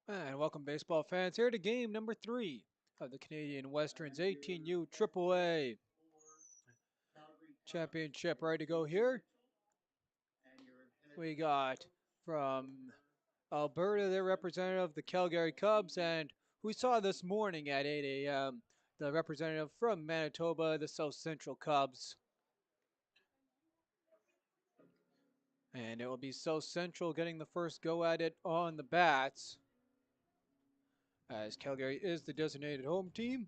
And welcome, baseball fans, here to game number 3 of the Canadian Westerns 18u AAA Championship. Ready to go here. We got from Alberta, their representative, the Calgary Cubs, and we saw this morning at 8 a.m. the representative from Manitoba, the South Central Cubs. And it will be South Central getting the first go at it on the bats, as Calgary is the designated home team.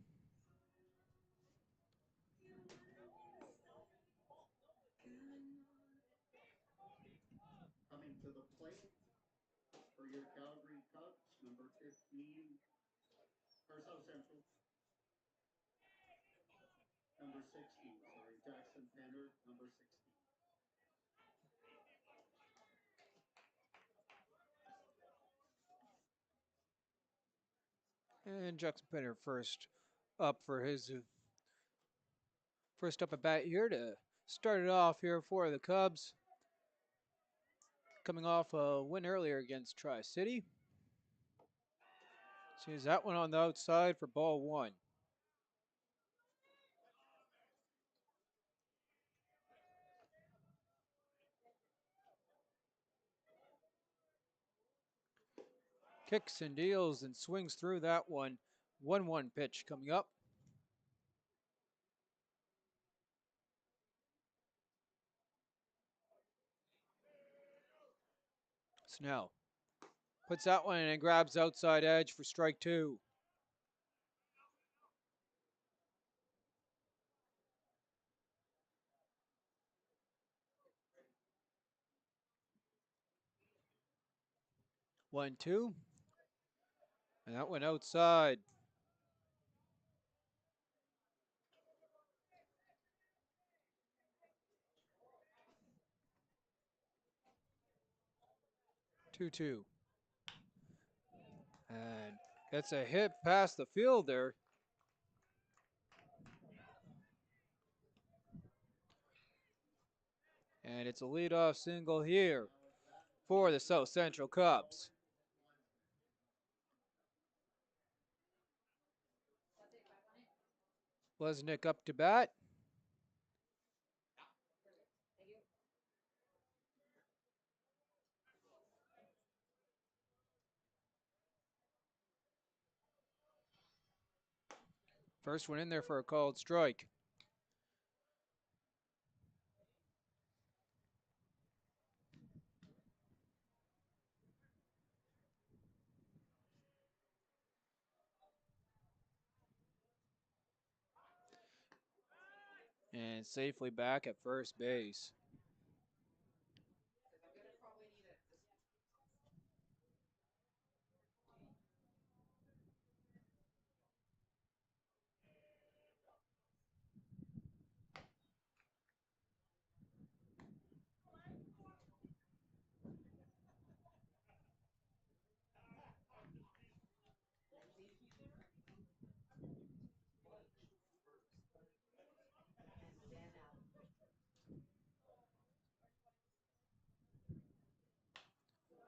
And Jackson Penner first up for his first up at bat here to start it off here for the Cubs. Coming off a win earlier against Tri-City. Sees that one on the outside for ball 1. Kicks and deals and swings through that one. 1-1 pitch coming up. Snell puts that one in and grabs outside edge for strike 2. One, two. And that went outside. Two. And gets a hit past the fielder. And it's a leadoff single here for the South Central Cubs. Lesnick up to bat. First one in there for a called strike. And safely back at first base.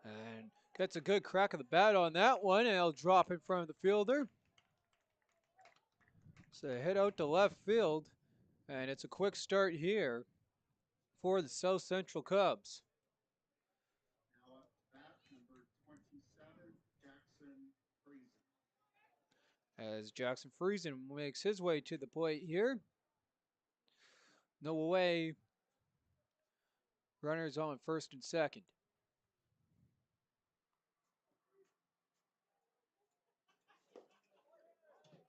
And gets a good crack of the bat on that one, and he'll drop in front of the fielder. So hit out to left field, and it's a quick start here for the South Central Cubs. As Jackson Friesen makes his way to the plate here. No away. Runners on first and second.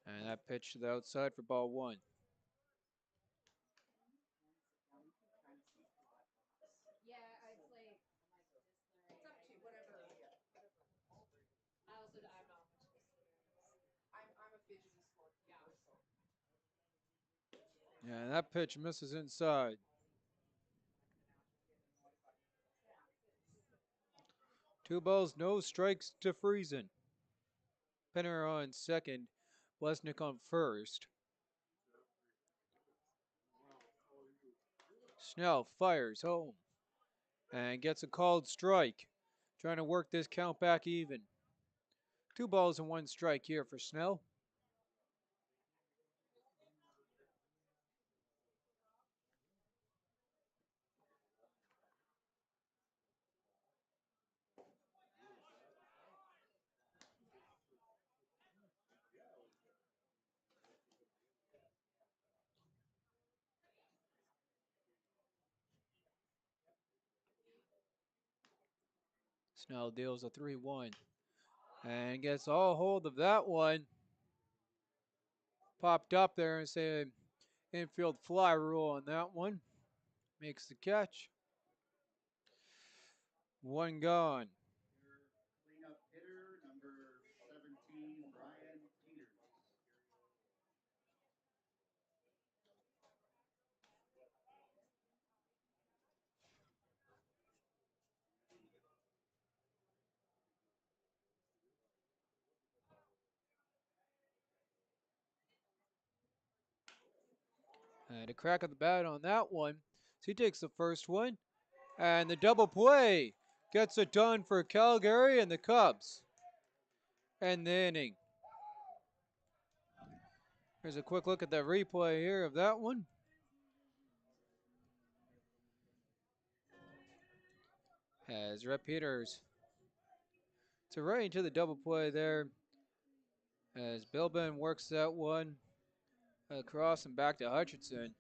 And that pitch to the outside for ball one. Yeah, that pitch misses inside. Two balls, no strikes to Friesen. Penner on second, Blesnick on first. Snell fires home and gets a called strike. Trying to work this count back even. 2 balls and 1 strike here for Snell. Snell deals a 3-1 and gets all hold of that one. Popped up there and say infield fly rule on that one. Makes the catch. 1 gone. And a crack of the bat on that one. So he takes the first one. And the double play gets it done for Calgary and the Cubs. And the inning. Here's a quick look at the replay here of that one. As Rep Peters to right into the double play there. As Bilbin works that one across and back to Hutchinson.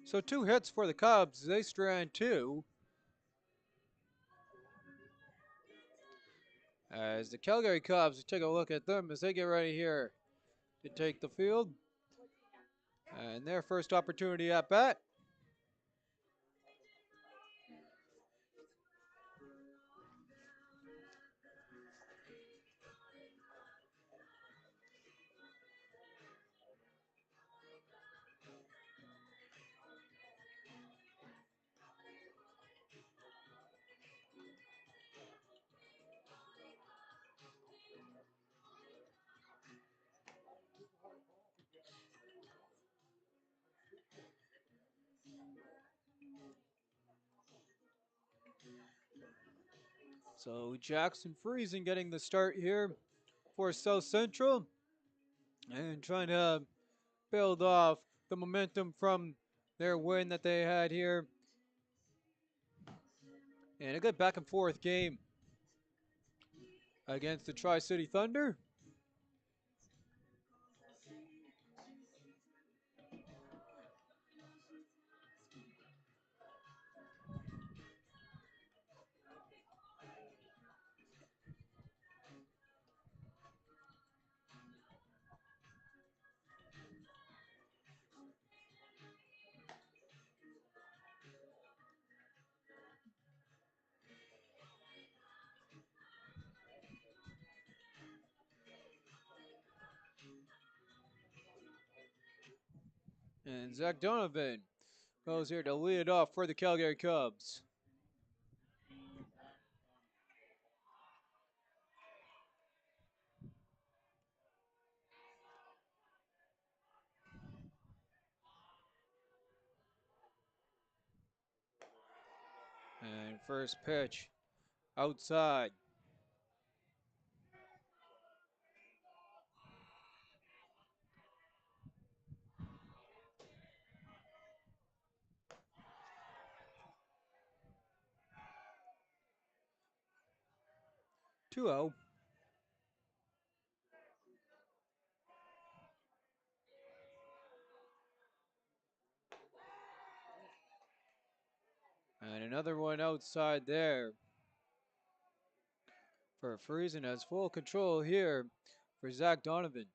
So 2 hits for the Cubs. They strand 2. As the Calgary Cubs take a look at them as they get ready here to take the field. And their first opportunity at bat. So Jackson Friesen getting the start here for South Central. And trying to build off the momentum from their win that they had here. And a good back and forth game against the Tri-City Thunder. And Zach Donovan goes here to lead it off for the Calgary Cubs. And first pitch outside. Two zero. And another one outside there. For Friesen has full control here for Zach Donovan.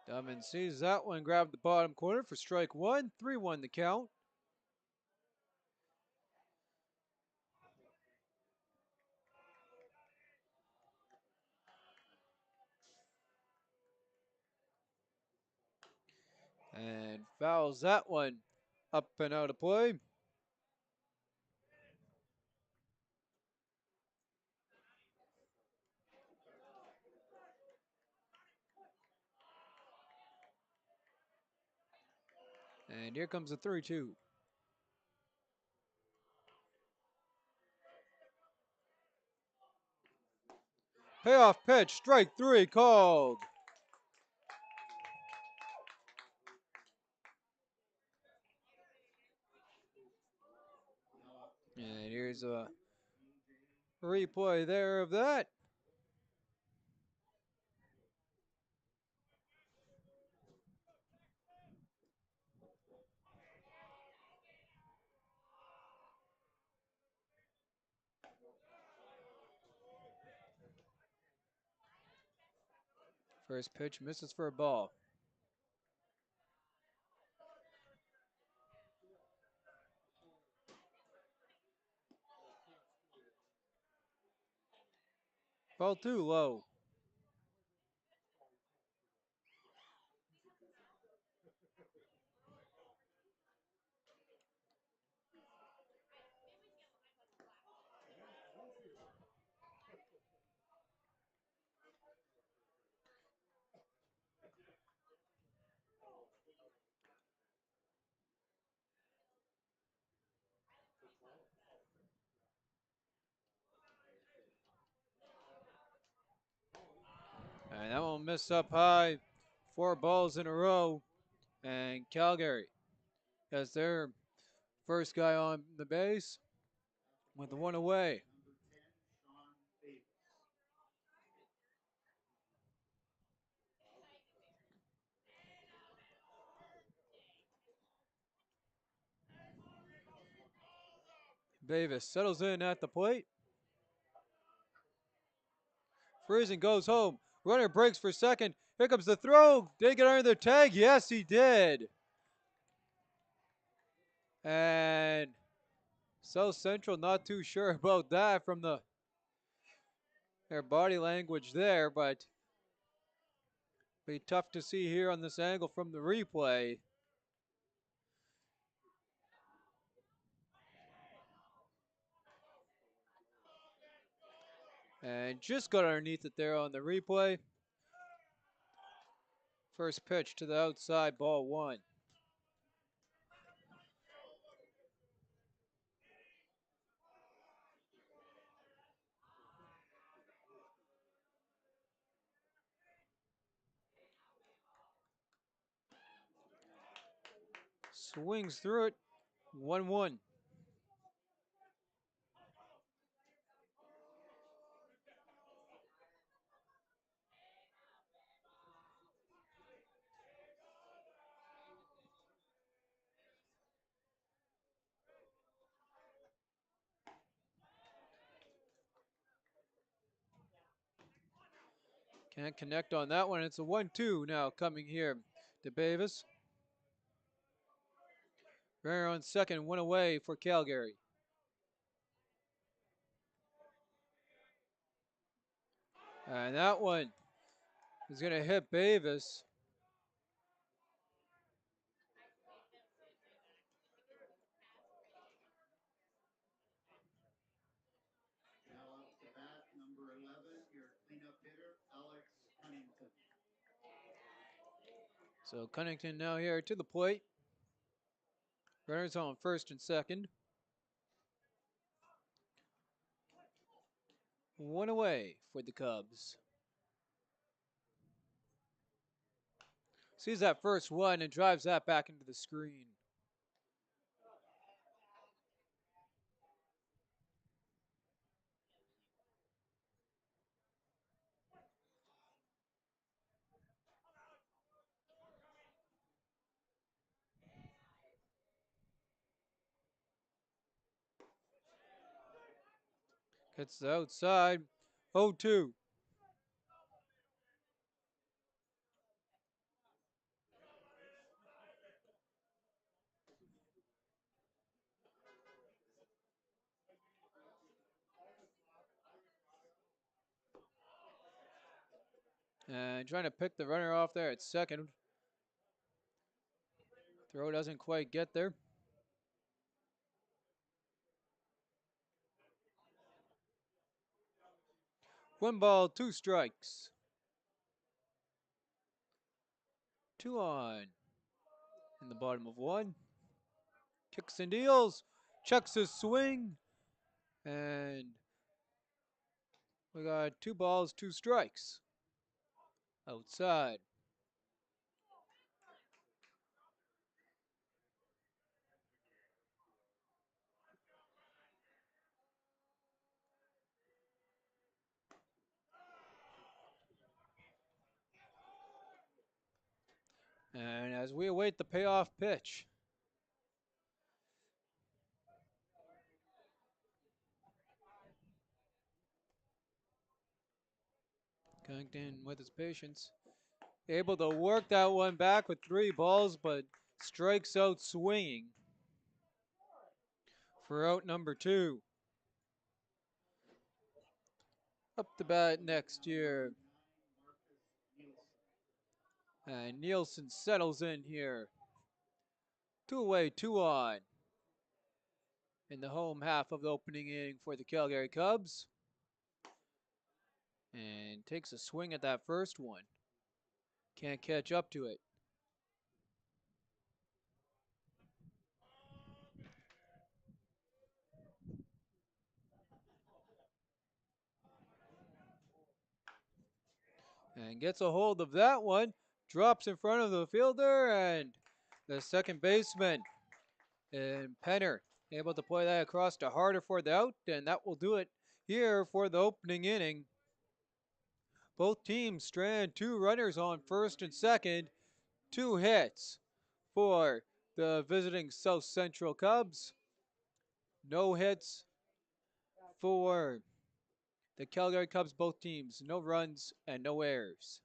Donovan sees that one, grabbed the bottom corner for strike one. 3-1 the count. And fouls that one up and out of play. And here comes the 3-2. Payoff pitch, strike three called. And here's a replay there of that. First pitch misses for a ball. Ball too low. And that one missed up high. 4 balls in a row. And Calgary has their first guy on the base with the one away. Davis settles in at the plate. Friesen goes home. Runner breaks for second. Here comes the throw. Did he get under the tag? Yes, he did. And South Central not too sure about that from their body language there, but be tough to see here on this angle from the replay. And just got underneath it there on the replay. First pitch to the outside, ball one. Swings through it. 1-1. Can't connect on that one. It's a 1-2 now coming here to Bavis. Runner on second, one away for Calgary. And that one is going to hit Bavis. So Cunnington now here to the plate. Runners on first and second. One away for the Cubs. Sees that first one and drives that back into the screen. Gets the outside. 0-2. And trying to pick the runner off there at second. Throw doesn't quite get there. One ball, two strikes. 2 on in the bottom of one. Kicks and deals. Checks his swing. And we got 2 balls, 2 strikes. Outside. And as we await the payoff pitch. Cunnington with his patience. Able to work that one back with 3 balls, but strikes out swinging for out number 2. Up the bat next year. And Nielsen settles in here. 2 away, 2 on. In the home half of the opening inning for the Calgary Cubs. And takes a swing at that first one. Can't catch up to it. And gets a hold of that one. Drops in front of the fielder and the second baseman. And Penner able to play that across to Harder for the out. And that will do it here for the opening inning. Both teams strand 2 runners on first and second. 2 hits for the visiting South Central Cubs. No hits for the Calgary Cubs, both teams. No runs and no errors.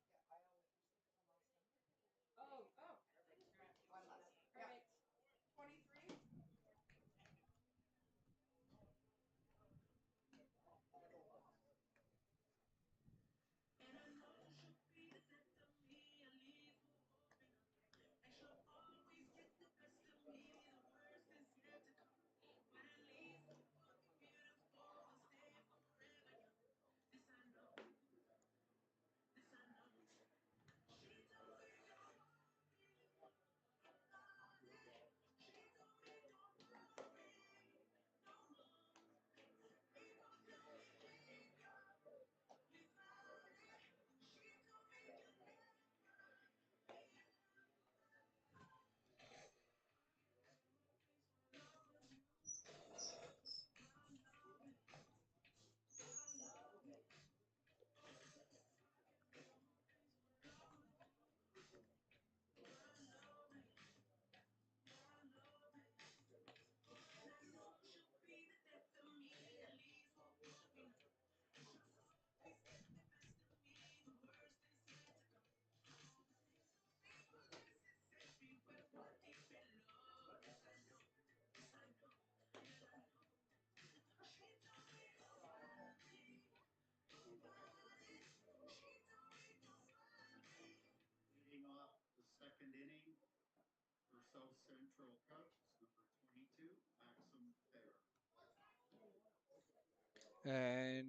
And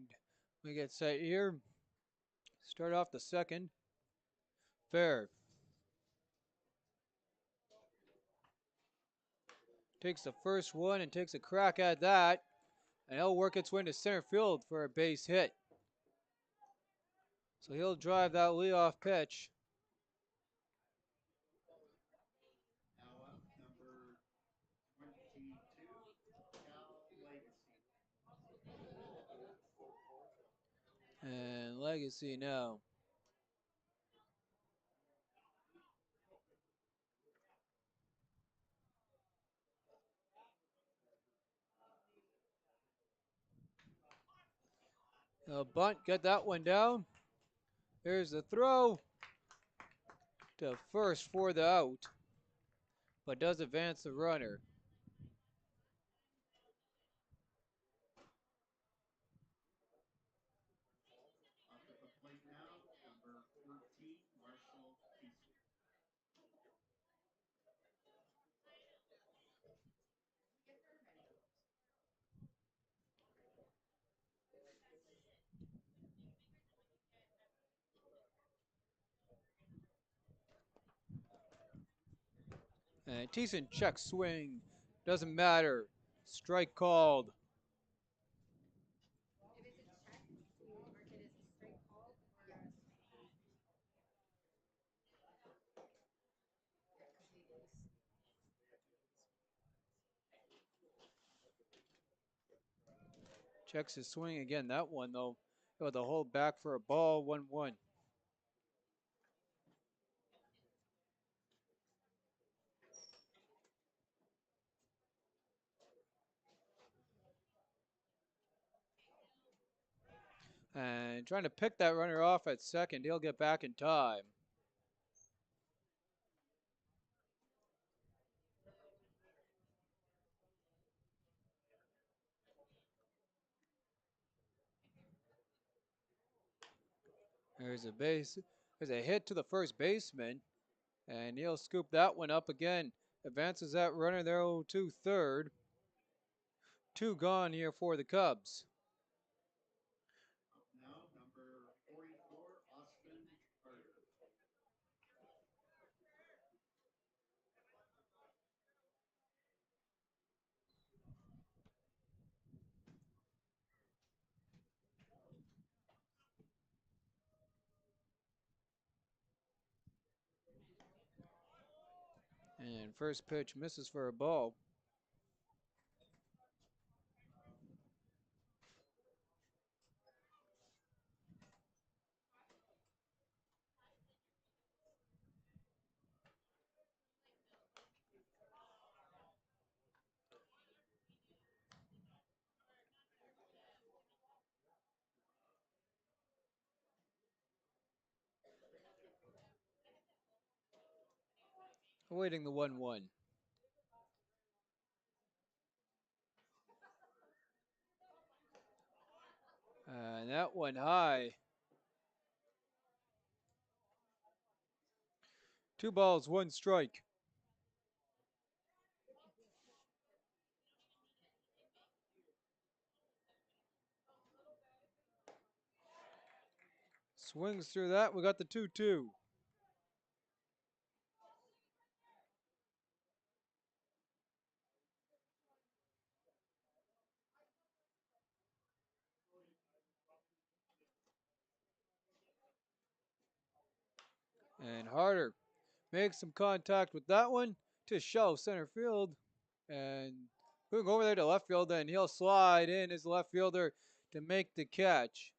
we get set here. Start off the second. Fair. Takes the first one and takes a crack at that. And he'll work its way into center field for a base hit. So he'll drive that leadoff pitch. And Legacy now. Bunt, get that one down. Here's the throw to first for the out, but does advance the runner. And decent check swing. Doesn't matter. Strike called. Checks his swing again. That one, though, with a hold back for a ball, 1-1. And trying to pick that runner off at second. He'll get back in time. There's a base. There's a hit to the first baseman. And he'll scoop that one up again. Advances that runner there to third. 2 gone here for the Cubs. And first pitch misses for a ball. Awaiting the 1-1. And that one high. 2 balls, 1 strike. Swings through that. We got the 2-2. And Harder makes some contact with that one to shelf center field. And moving over there to left field, and he'll slide in as left fielder to make the catch.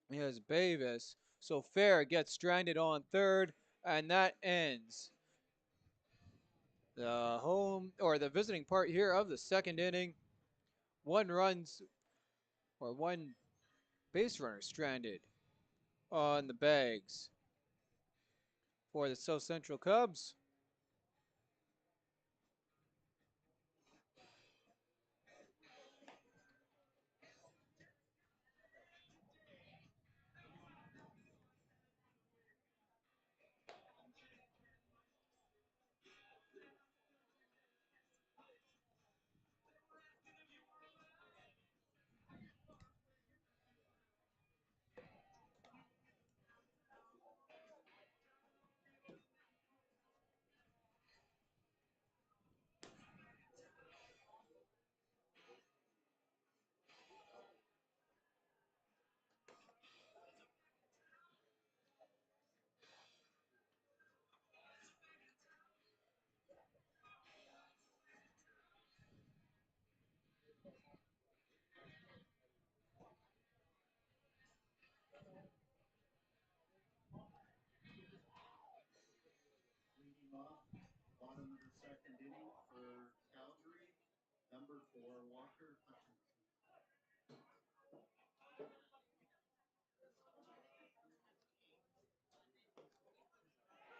Here's Bavis. So Fair gets stranded on third, and that ends the home or the visiting part here of the second inning. 1 runs or 1 base runner stranded on the bags for the South Central Cubs.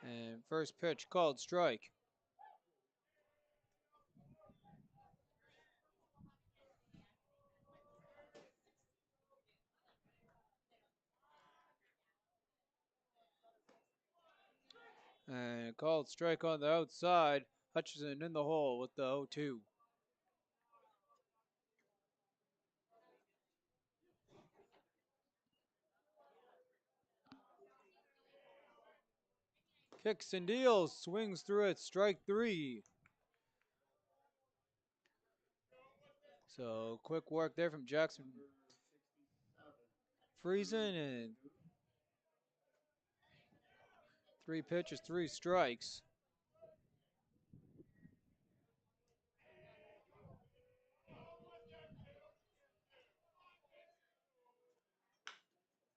And first pitch called strike. And called strike on the outside. Hutchison in the hole with the 0-2. Kicks and deals, swings through it, strike 3. So quick work there from Jackson Friesen, and 3 pitches, 3 strikes.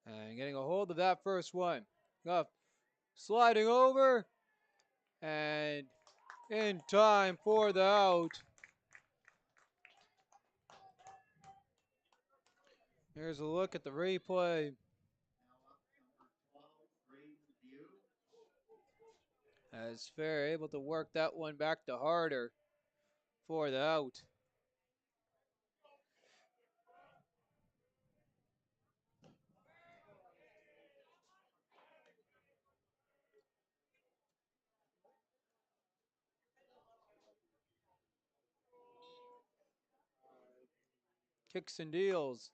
And getting a hold of that first one. Up, sliding over, and in time for the out. Here's a look at the replay. As Fair able to work that one back to Harder for the out. Kicks and deals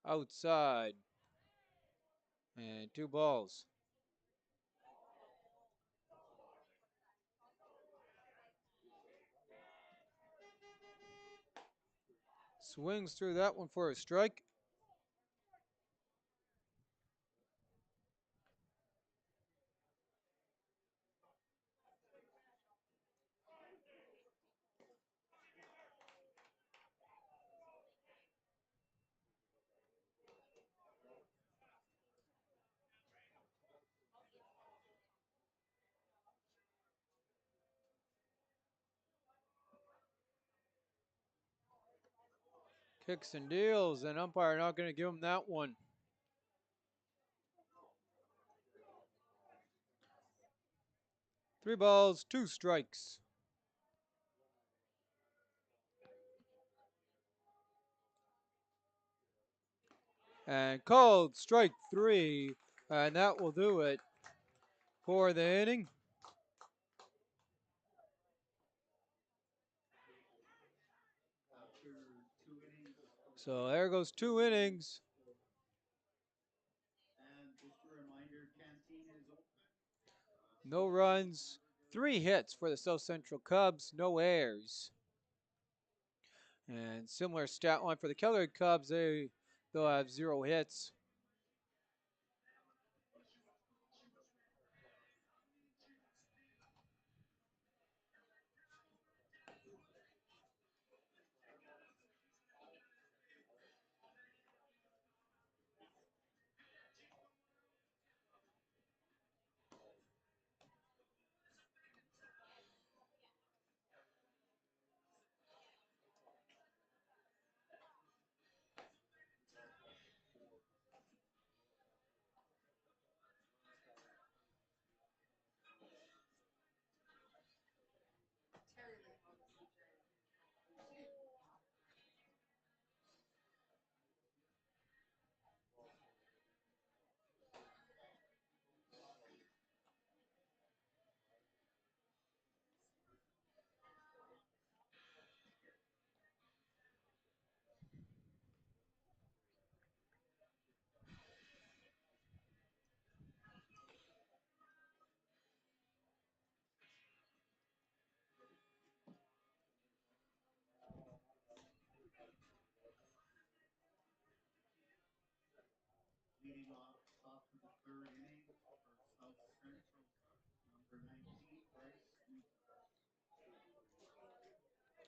outside. And 2 balls. Swings through that one for a strike. Kicks and deals, and umpire not going to give him that one. Three balls, 2 strikes. And called strike 3, and that will do it for the inning. So there goes 2 innings. No runs, 3 hits for the South Central Cubs, no errors. And similar stat line for the Calgary Cubs, they'll have 0 hits.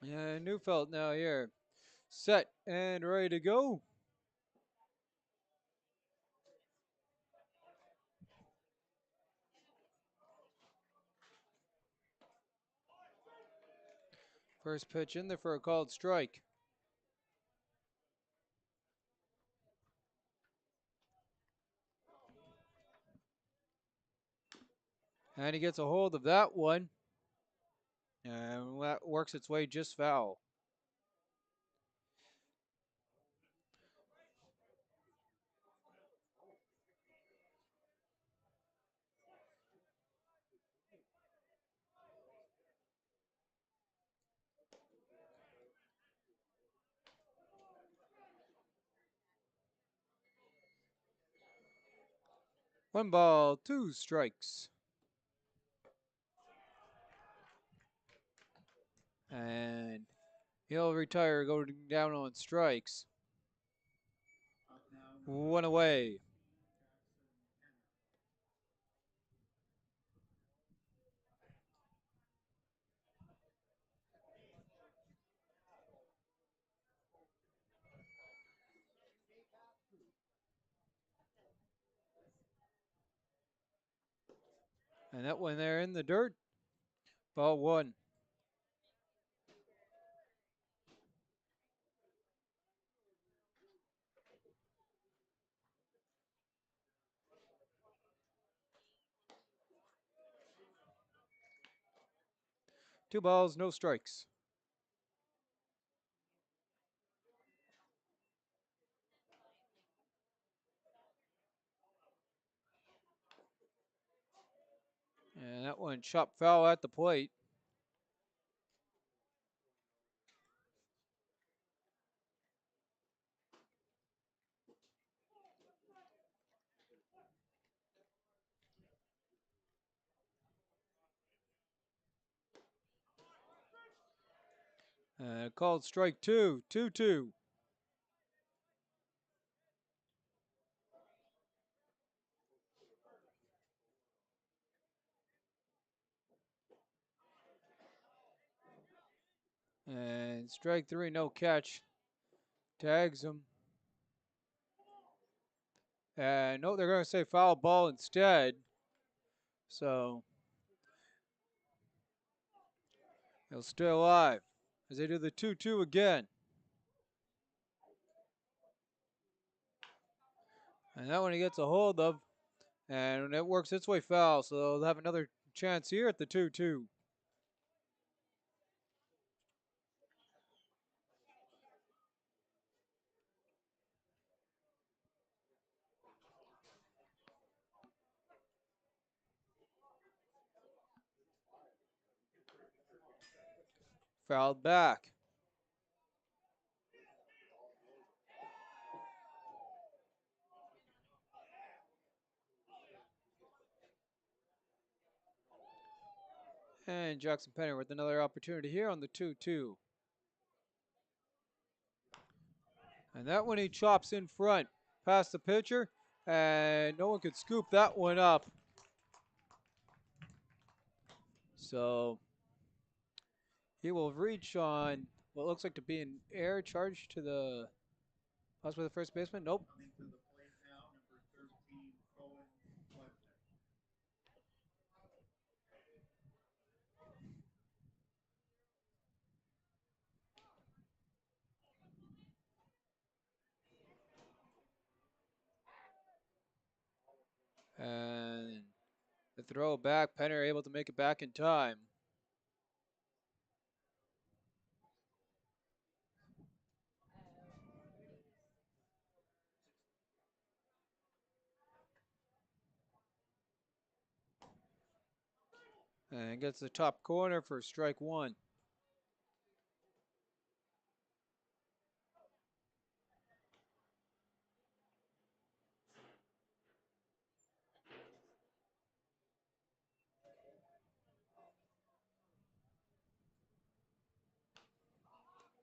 And Neufeld now here, set and ready to go. First pitch in there for a called strike. And he gets a hold of that one. And that works its way just foul. One ball, two strikes. And he'll retire, go down on strikes. One away. And that one there in the dirt. Ball one. Two balls, no strikes. And that one chopped foul at the plate. Called strike two, 2-2. And strike three, no catch. Tags him. And no, they're going to say foul ball instead. So he'll stay alive as they do the 2-2 again. And that one he gets a hold of. And it works its way foul. So they'll have another chance here at the 2-2. Fouled back. And Jackson Penner with another opportunity here on the 2-2. And that one he chops in front past the pitcher. And no one could scoop that one up. So he will reach on what looks like to be an air charge to the possibly the first baseman. Nope. And the throw back, Penner able to make it back in time. And gets the top corner for strike one.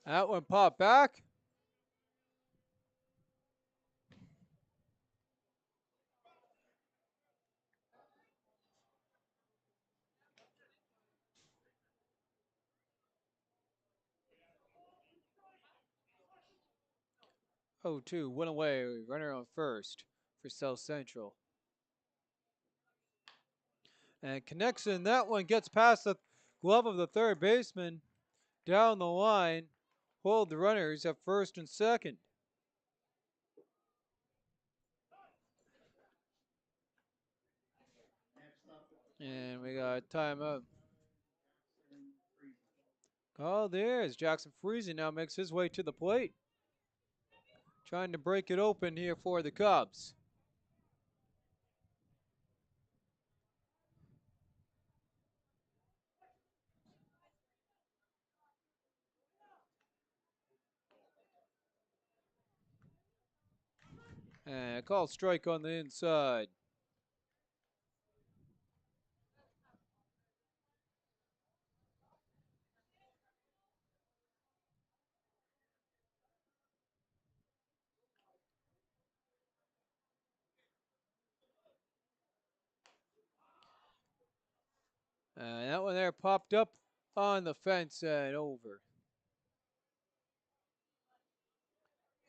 That one popped back. Oh, 2, one away, runner on first for South Central. And connects in, that one gets past the glove of the third baseman down the line. Hold the runners at first and second. And we got a timeout. Oh, there's Jackson Freezing now makes his way to the plate. Trying to break it open here for the Cubs. And call strike on the inside. And that one there popped up on the fence and over.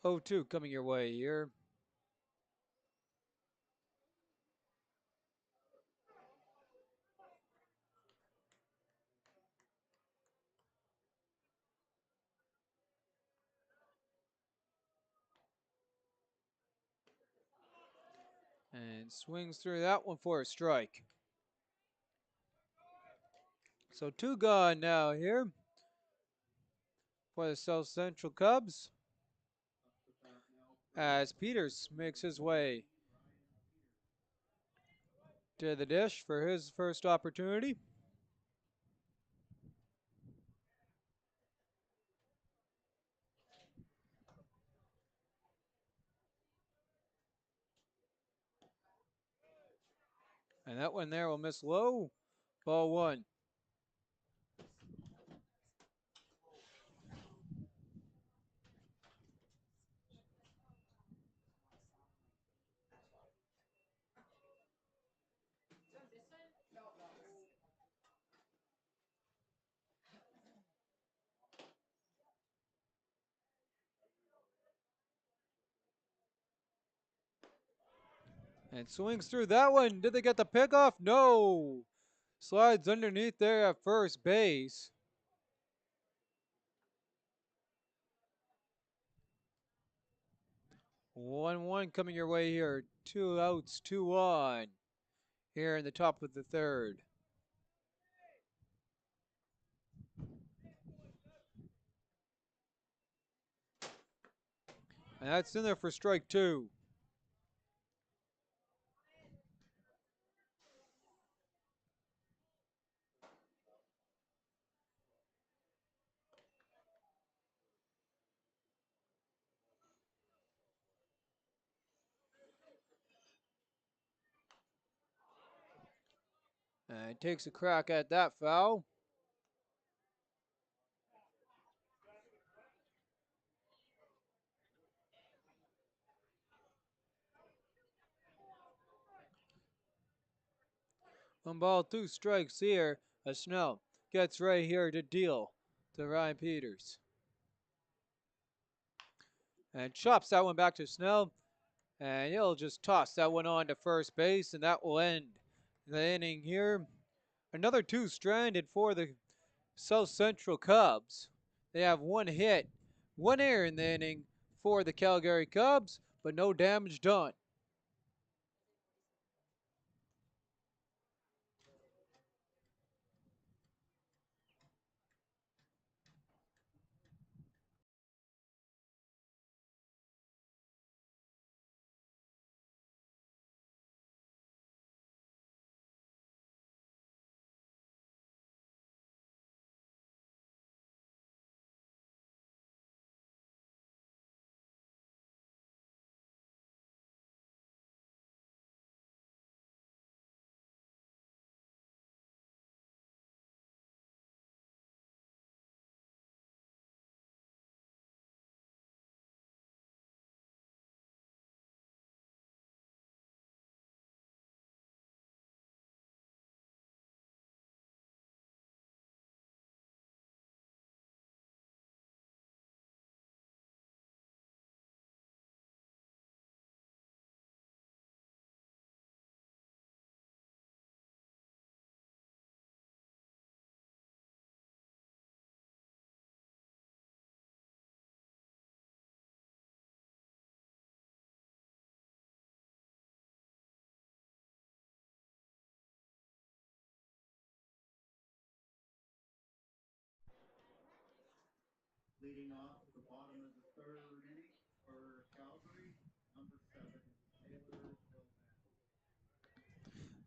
0-2 coming your way here. And swings through that one for a strike. So 2 gone now here for the South Central Cubs. As Peters makes his way to the dish for his first opportunity. And that one there will miss low. Ball 1. And swings through that one. Did they get the pickoff? No. Slides underneath there at first base. One coming your way here. 2 outs, 2 on. Here in the top of the third. And that's in there for strike 2. And takes a crack at that foul. One ball, 2 strikes here. As Snell gets right here to deal to Ryan Peters. And chops that one back to Snell. And he'll just toss that one on to first base, and that will end the inning here. Another 2 stranded for the South Central Cubs. They have 1 hit, 1 error in the inning for the Calgary Cubs, but no damage done.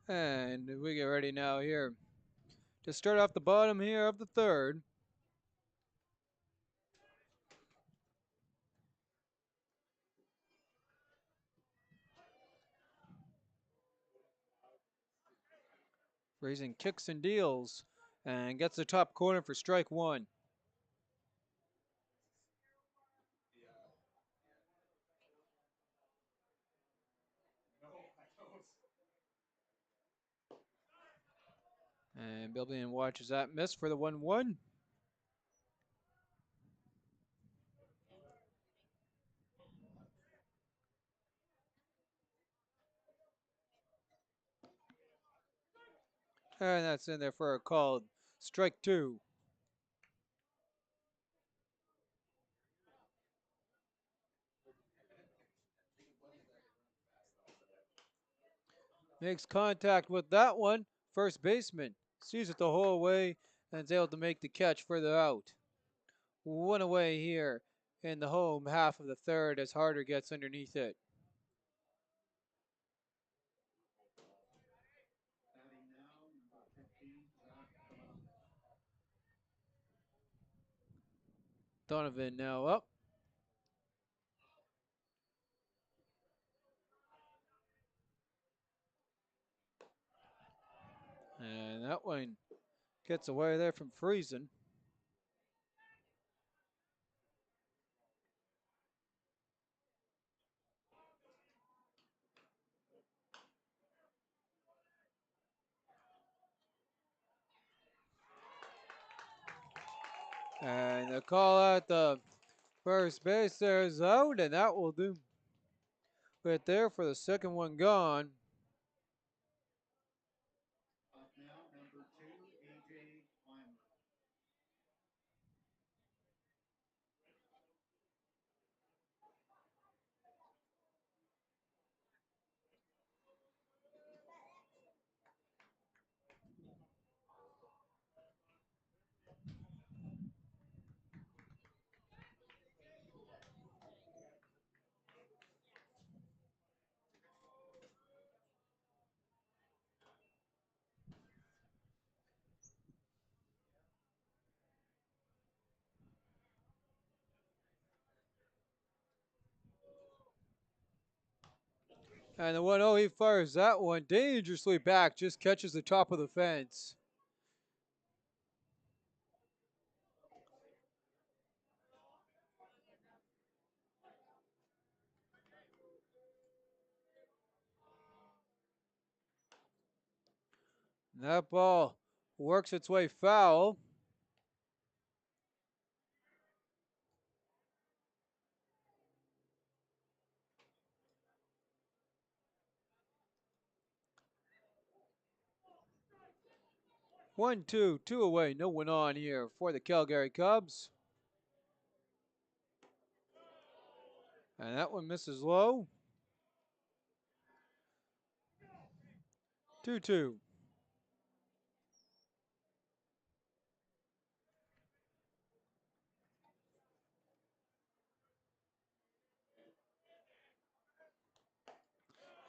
And we get ready now here to start off the bottom here of the third. Raising kicks and deals and gets the top corner for strike one. And Bilbian watches that miss for the 1-1. And that's in there for a called strike two. Makes contact with that one. First baseman sees it the whole way and is able to make the catch further out. One away here in the home half of the third as Harder gets underneath it. Donovan now up. And that one gets away there from Friesen. And the call at the first base there is out, and that will do right there for the second one gone. And the 1-0, he fires that one dangerously back, just catches the top of the fence. And that ball works its way foul. One, two away, no one on here for the Calgary Cubs. And that one misses low. 2-2.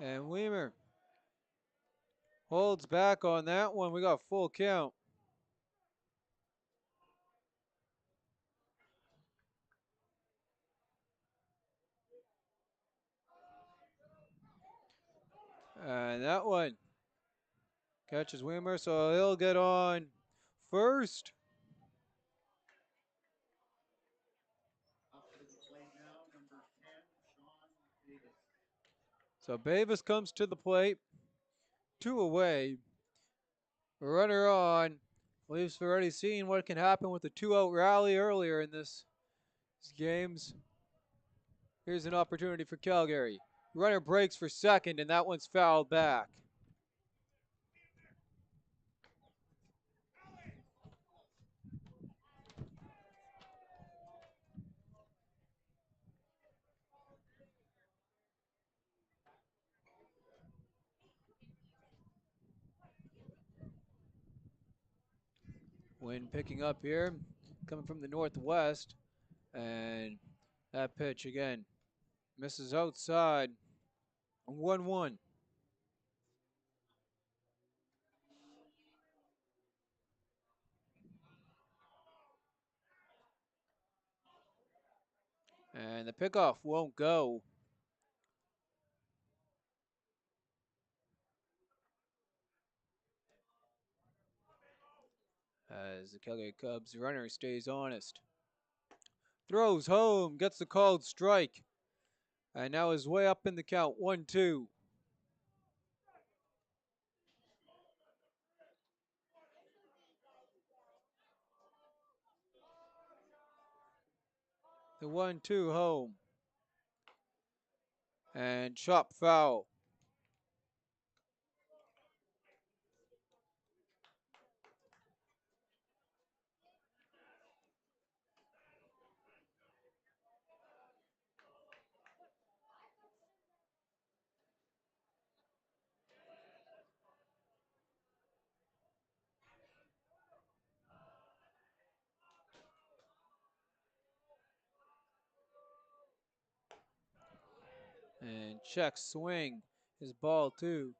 And Weimer holds back on that one. We got full count. And that one catches Weimer, so he'll get on first. So Bavis comes to the plate. Two away. Runner on. We've already seen what can happen with a two-out rally earlier in this games. Here's an opportunity for Calgary. Runner breaks for second, and that one's fouled back. Wind picking up here, coming from the northwest. And that pitch again misses outside. 1-1. And the pickoff won't go. As the Calgary Cubs runner stays honest. Throws home, gets the called strike. And now is way up in the count. 1-2. The 1-2 home. And chop foul. And check swing. His ball too.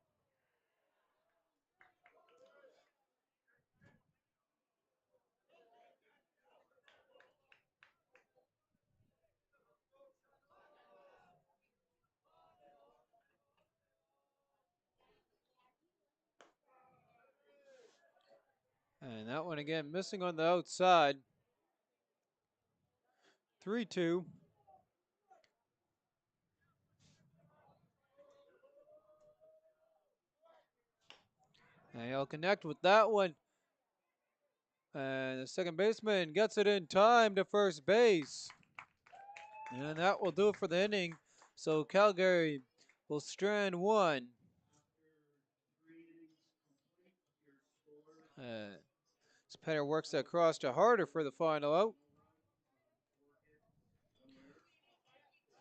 And that one again missing on the outside. 3-2. And he'll connect with that one. And the second baseman gets it in time to first base. And that will do it for the inning. So Calgary will strand one. Penner works that cross to Harder for the final out.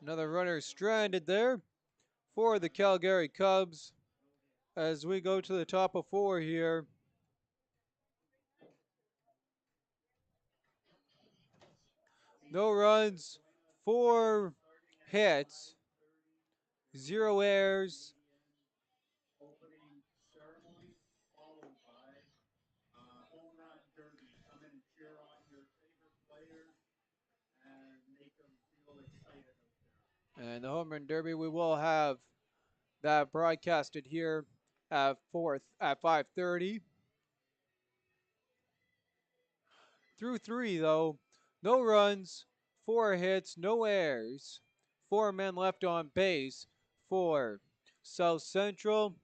Another runner stranded there for the Calgary Cubs as we go to the top of 4 here. No runs, 4 hits, 0 errors. And the home run derby, we will have that broadcasted here at 5:30. Through 3 though, no runs, 4 hits, no errors, 4 men left on base for South Central.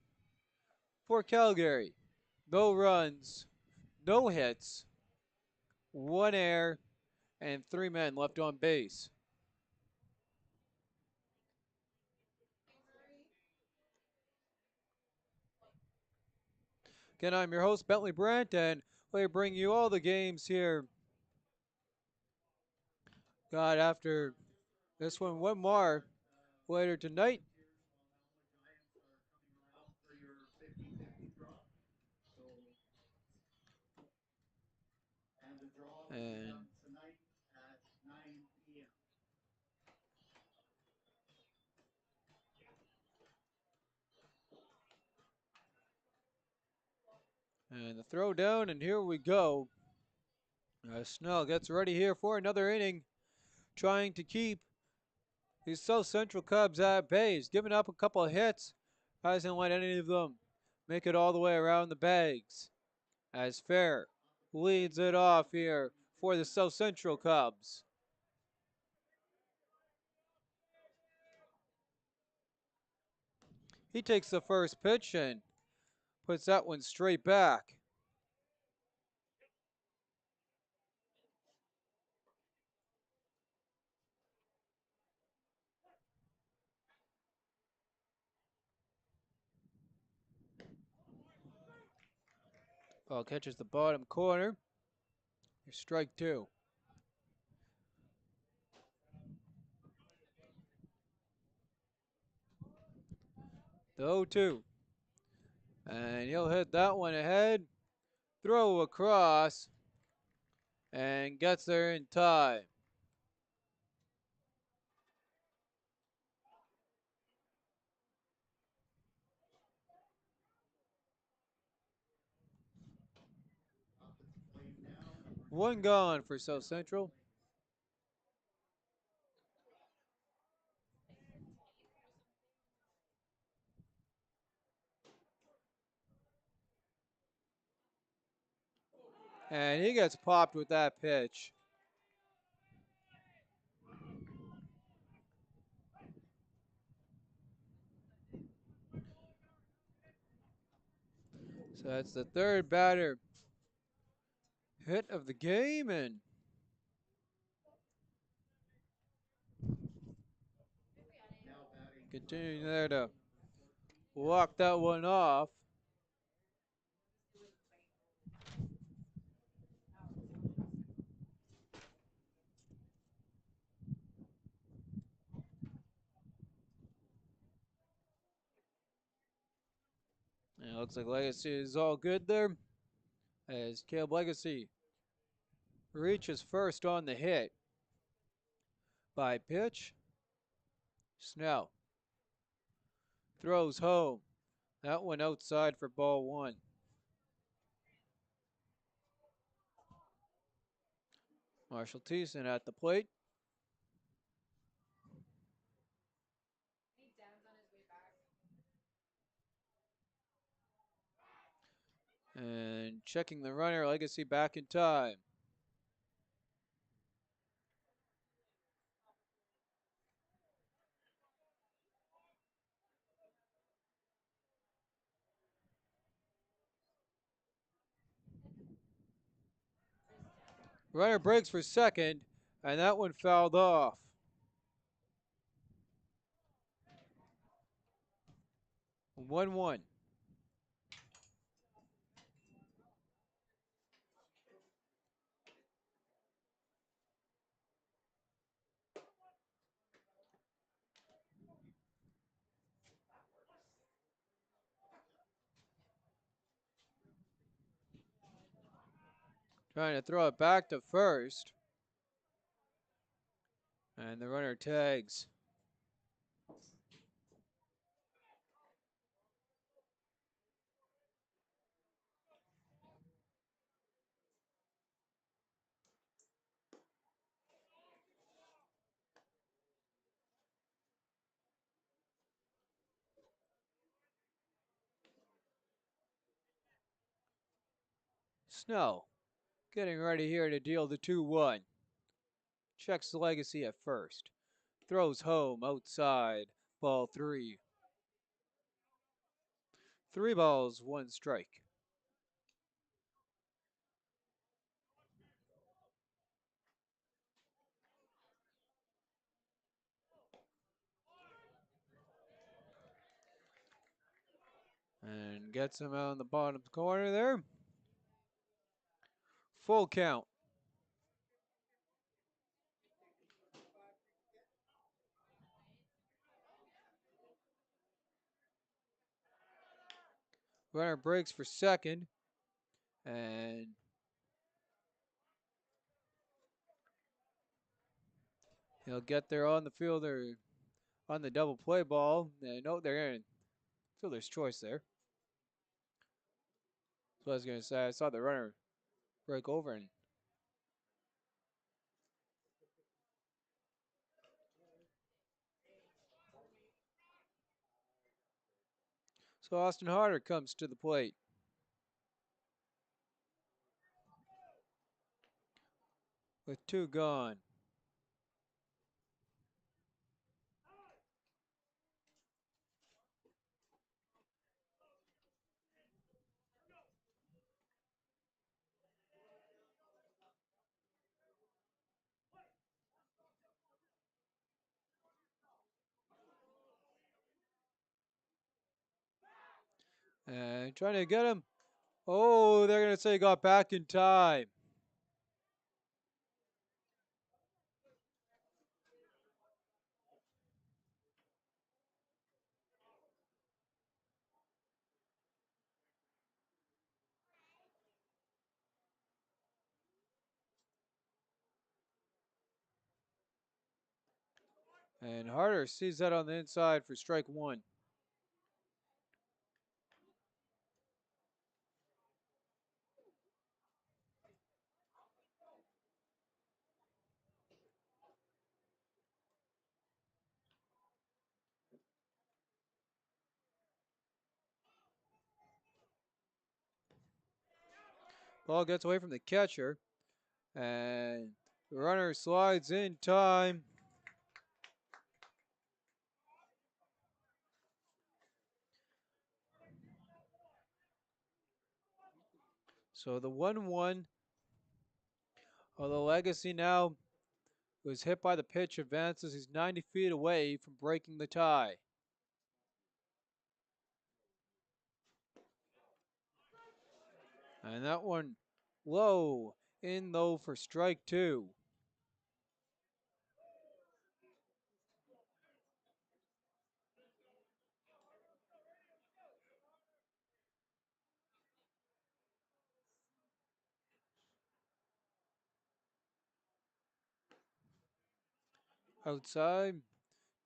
For Calgary, no runs, no hits, 1 error, and 3 men left on base. Again, I'm your host, Bentley Brandt, and we bring you all the games here. Got after this one more later tonight. And the throw down, and here we go. Snell gets ready here for another inning, trying to keep these South Central Cubs at bay. He's given up a couple of hits. Hasn't let any of them make it all the way around the bags. As Fair leads it off here for the South Central Cubs. He takes the first pitch and puts that one straight back. Ball catches the bottom corner. Here's strike 2. The 0-2. And he'll hit that one ahead. Throw across. And gets there in time. One gone for South Central. And he gets popped with that pitch. So that's the third batter hit of the game, and continuing there to walk that one off. And it looks like Legacy is all good there, as Caleb Legacy reaches first on the hit by pitch. Snell throws home. That one outside for ball one. Marshall Thiessen at the plate. And checking the runner, Legacy back in time. Runner breaks for second, and that one fouled off. One one. Trying to throw it back to first. And the runner tags. Snow getting ready here to deal the 2-1. Checks the Legacy at first. Throws home outside. Ball three. 3 balls, 1 strike. And gets him out in the bottom corner there. Full count. Runner breaks for second. And he'll get there on the fielder on the double play ball. And no, they're in fielder's choice there. So I was going to say, I saw the runner break over, and so Austin Harder comes to the plate. With 2 gone. And trying to get him. Oh, they're going to say he got back in time. And Harder sees that on the inside for strike 1. Ball gets away from the catcher. And the runner slides in time. So the 1-1 although Legacy now, who is hit by the pitch, advances. He's 90 feet away from breaking the tie. And that one low, in low for strike two. Outside,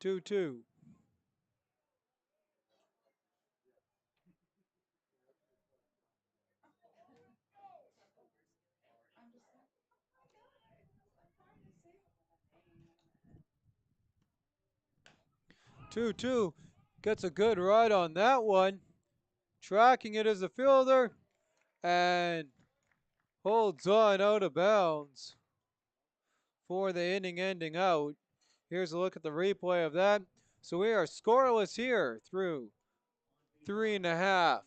2-2. 2-2. Gets a good ride on that one. Tracking it as a fielder. And holds on out of bounds for the inning ending out. Here's a look at the replay of that. So we are scoreless here through 3.5.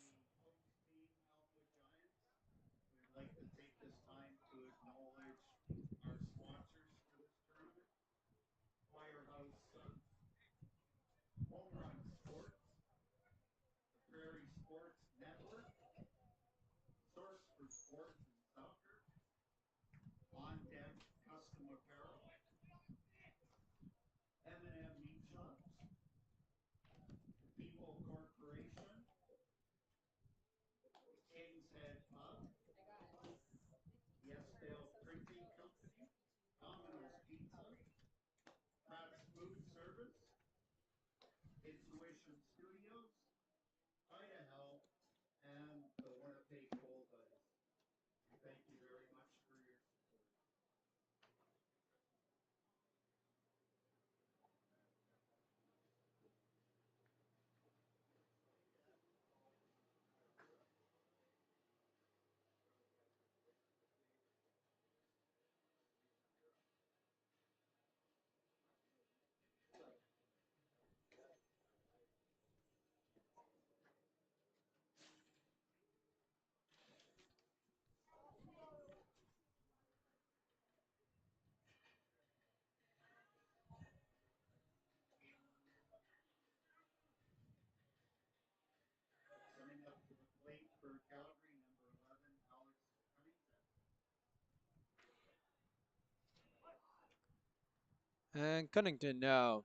And Cunnington now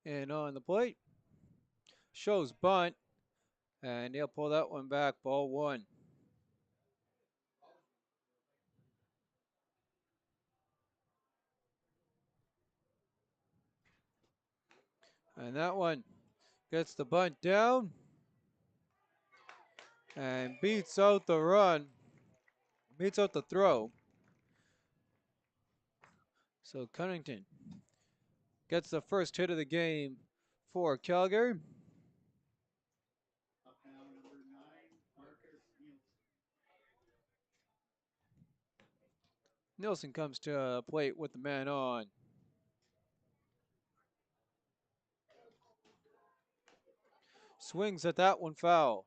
in on the plate. Shows bunt. And he'll pull that one back. Ball one. And that one gets the bunt down. And beats out the run. Beats out the throw. So Cunnington gets the first hit of the game for Calgary. Nielsen comes to plate with the man on. Swings at that one foul.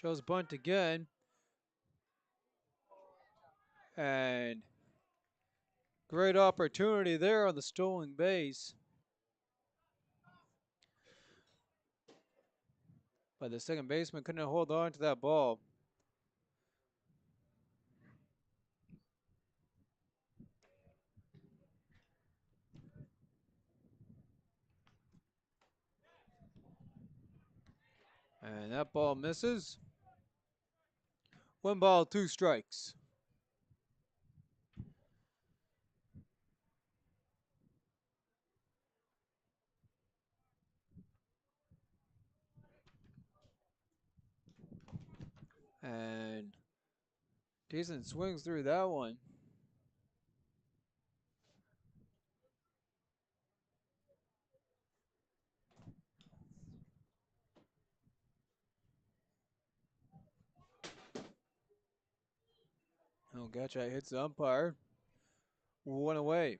Shows bunt again. And great opportunity there on the stolen base. But the second baseman couldn't hold on to that ball. And that ball misses. 1 ball, 2 strikes. And decent swings through that one. Oh, gotcha. Hits the umpire. 1 away.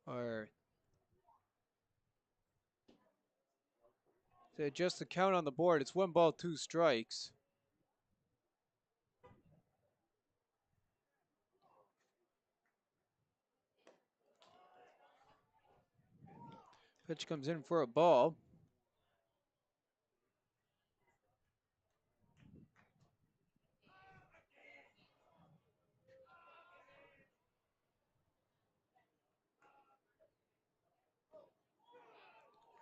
Or to adjust the count on the board, it's 1 ball, 2 strikes. Pitch comes in for a ball.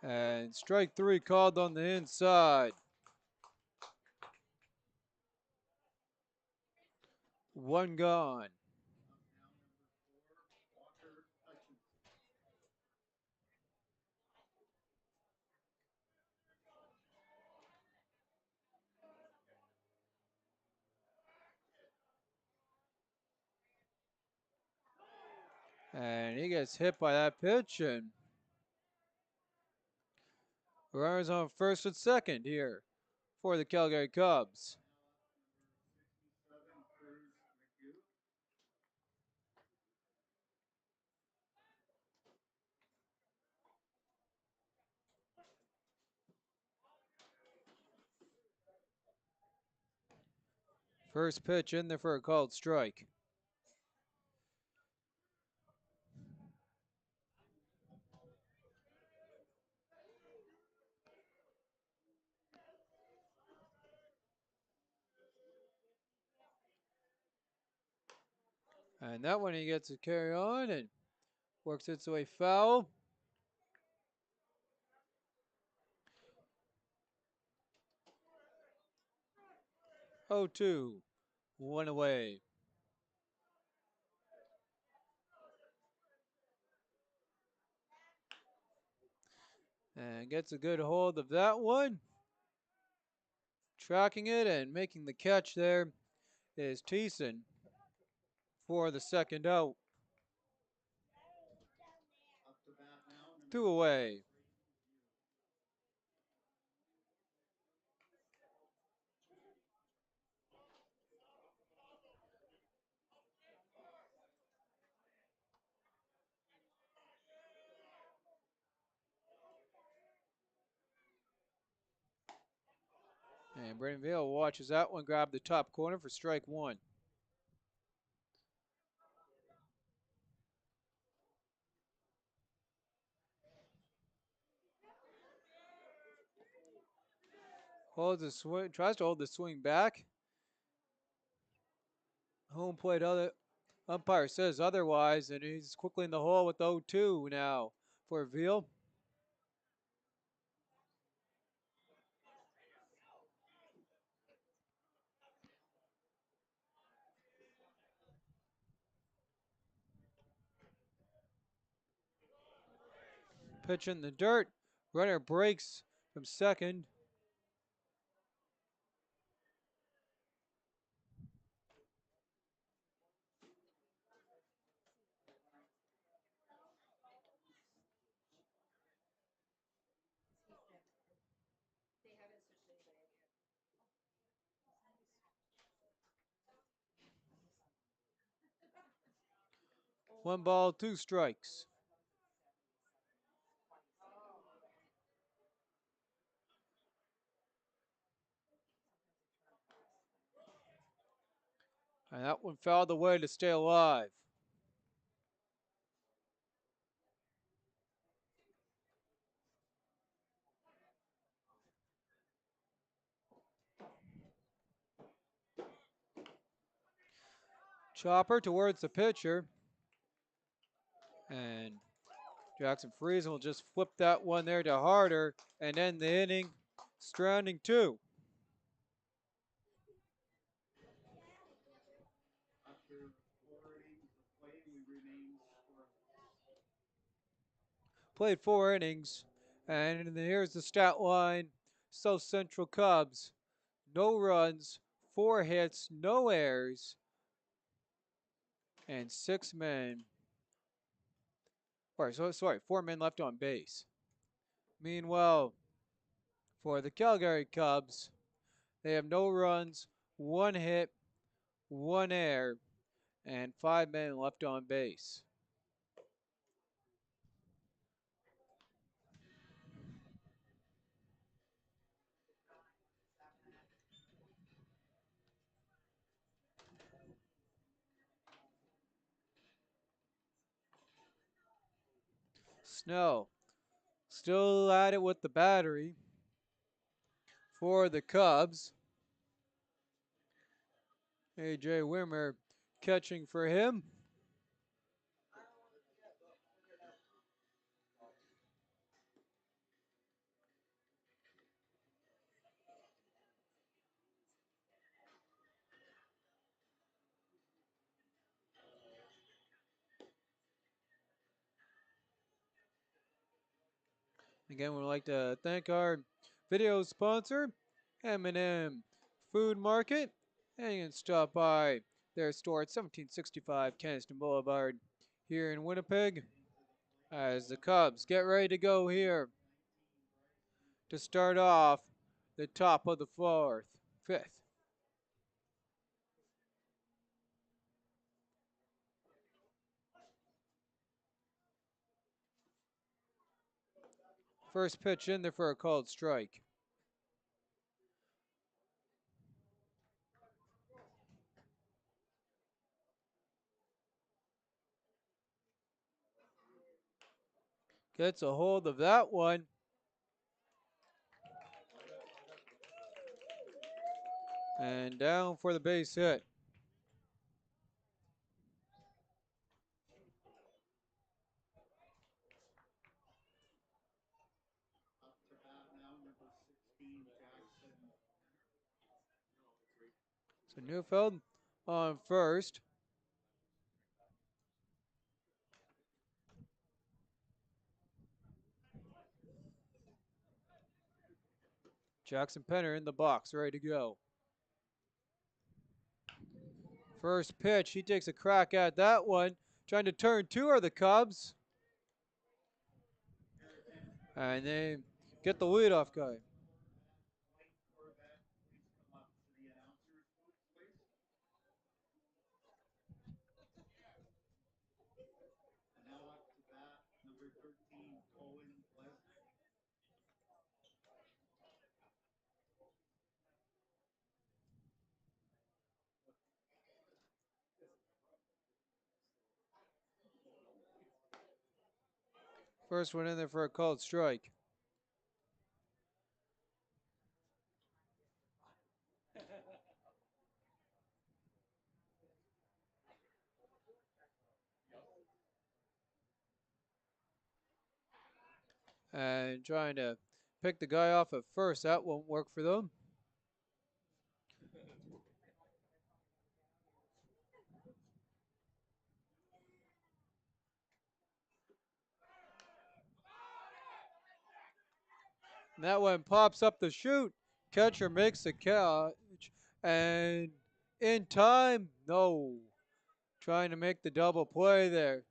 And strike 3 called on the inside. 1 gone. And he gets hit by that pitch, and runners on first and second here for the Calgary Cubs. First pitch in there for a called strike. And that one he gets to carry on and works its way foul. 0-2. 1 away. And gets a good hold of that one. Tracking it and making the catch there is Thiessen for the second out. 2 away. And Brendan Vale watches that one grab the top corner for strike 1. Holds the swing, tries to hold the swing back. Home plate umpire says otherwise, and he's quickly in the hole with 0-2 now for Veal. Pitch in the dirt. Runner breaks from second. One ball, 2 strikes. And that one fouled away to stay alive. Chopper towards the pitcher. And Jackson Friesen will just flip that one there to Harder and end the inning. Stranding 2. Played 4 innings. And here's the stat line. South Central Cubs, no runs, 4 hits, no errors, and 6 men. Sorry, 4 men left on base. Meanwhile, for the Calgary Cubs, they have no runs, 1 hit, 1 error, and 5 men left on base. Snow still at it with the battery for the Cubs. A.J. Wimmer catching for him. Again, we'd like to thank our video sponsor, M&M Food Market. And you can stop by their store at 1765 Kensington Boulevard here in Winnipeg as the Cubs get ready to go here to start off the top of the fifth. First pitch in there for a called strike. Gets a hold of that one. And down for the base hit. So Neufeld on first. Jackson Penner in the box, ready to go. First pitch, he takes a crack at that one. Trying to turn 2 are the Cubs. And they get the leadoff guy. First one in there for a called strike. And trying to pick the guy off at first. That won't work for them. And that one pops up the chute. Catcher makes the catch. And in time, no. Trying to make the double play there.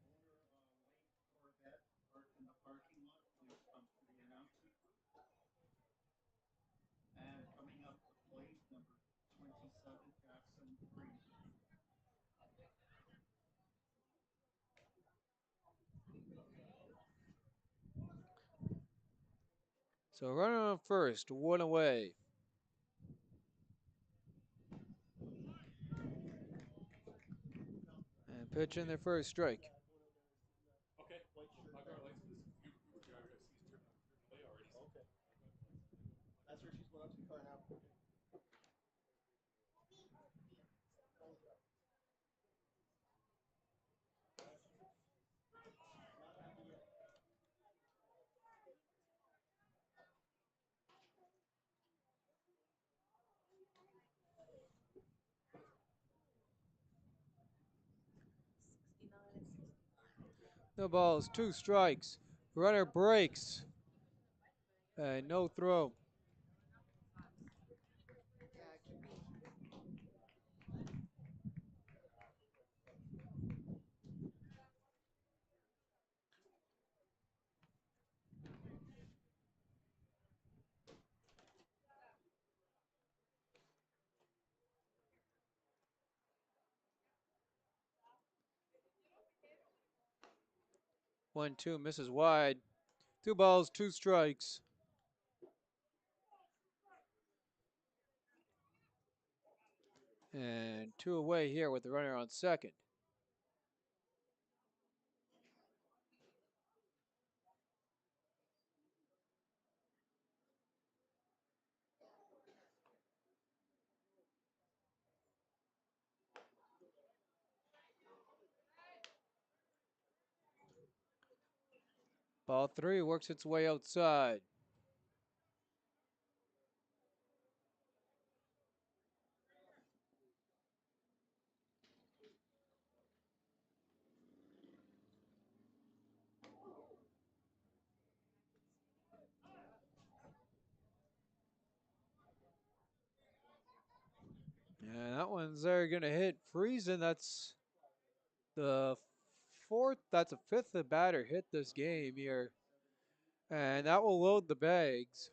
So running on first, 1 away. And pitch in there for a strike. No balls, 2 strikes. Runner breaks. And no throw. One, two, misses wide. 2 balls, 2 strikes. And 2 away here with the runner on second. Ball 3 works its way outside. And that one's there going to hit Friesen. That's the that's a fifth the batter hit this game here. And that will load the bags.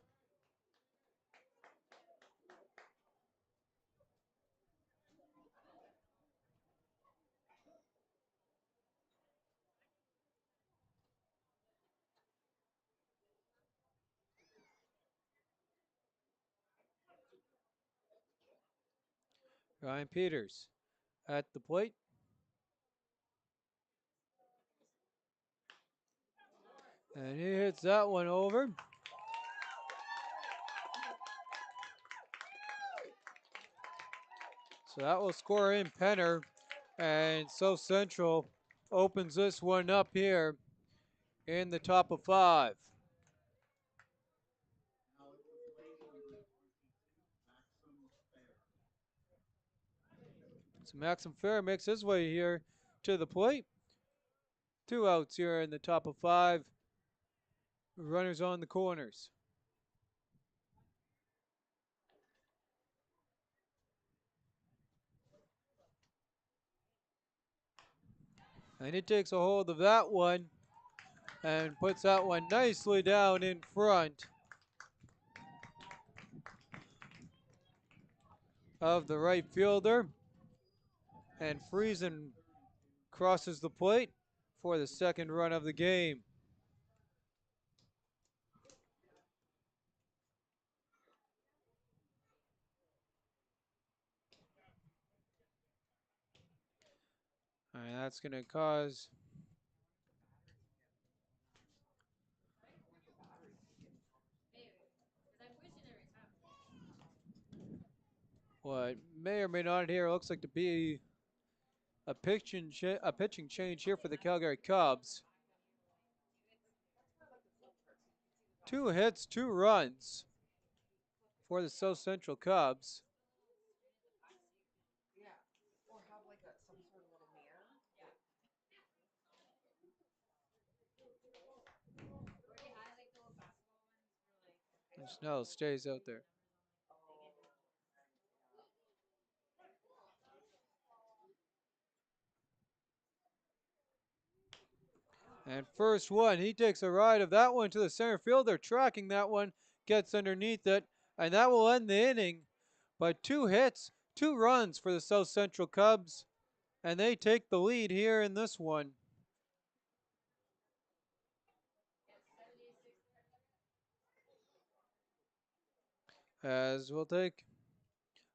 Ryan Peters at the plate. And he hits that one over. So that will score in Penner. And South Central opens this one up here in the top of 5. So Maxim Fair makes his way here to the plate. 2 outs here in the top of 5. Runners on the corners. And he takes a hold of that one and puts that one nicely down in front of the right fielder. And Friesen crosses the plate for the second run of the game. And that's going to cause what may or may not here looks like to be a pitching change here for the Calgary Cubs. 2 hits, 2 runs for the South Central Cubs. And Snell stays out there. And first one, he takes a ride of that one to the center field. They're tracking that one, gets underneath it, and that will end the inning. But 2 hits, 2 runs for the South Central Cubs, and they take the lead here in this one. As we'll take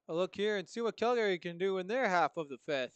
a look here and see what Calgary can do in their half of the 5th.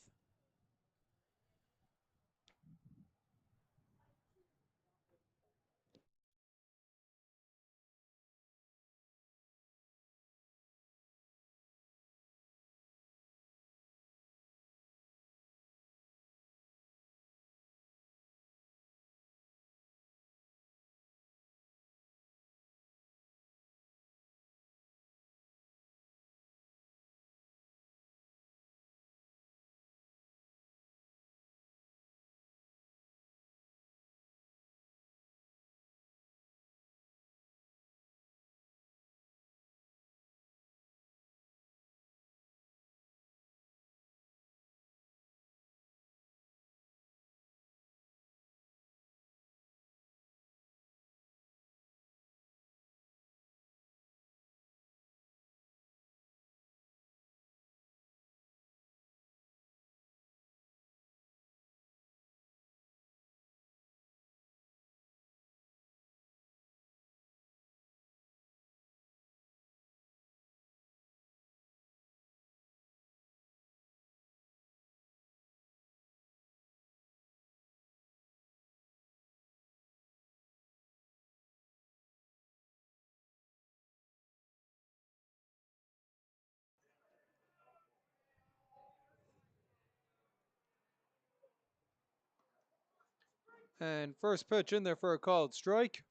And first pitch in there for a called strike.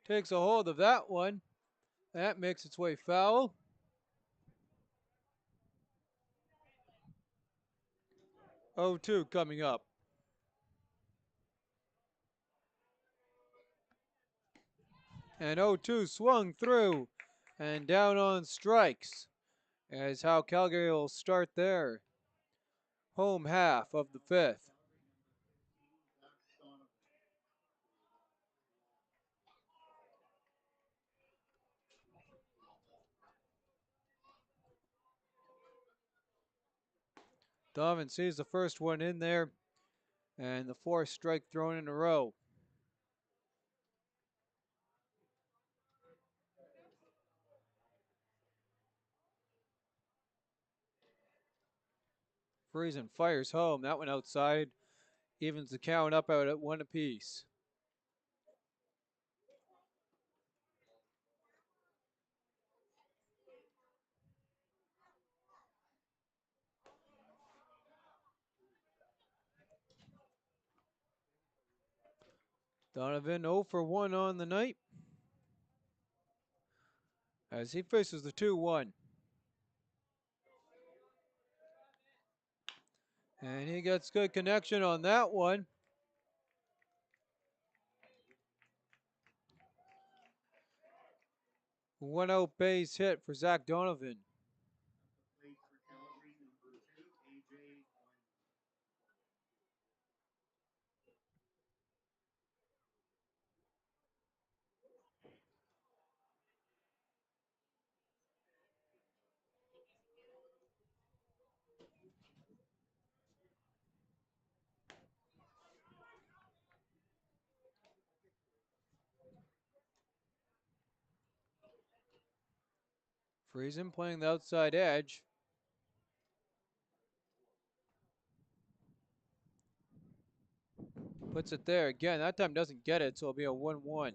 Takes a hold of that one. That makes its way foul. 0-2 coming up. And 0-2 swung through and down on strikes. As how Calgary will start their home half of the fifth. Donovan sees the first one in there, and the fourth strike thrown in a row. Friesen fires home. That one outside. Evens the count up out at 1 apiece. Donovan 0 for 1 on the night as he faces the 2-1. And he gets good connection on that one. One out base hit for Zach Donovan. Friesen playing the outside edge. Puts it there again. That time doesn't get it, so it'll be a 1-1.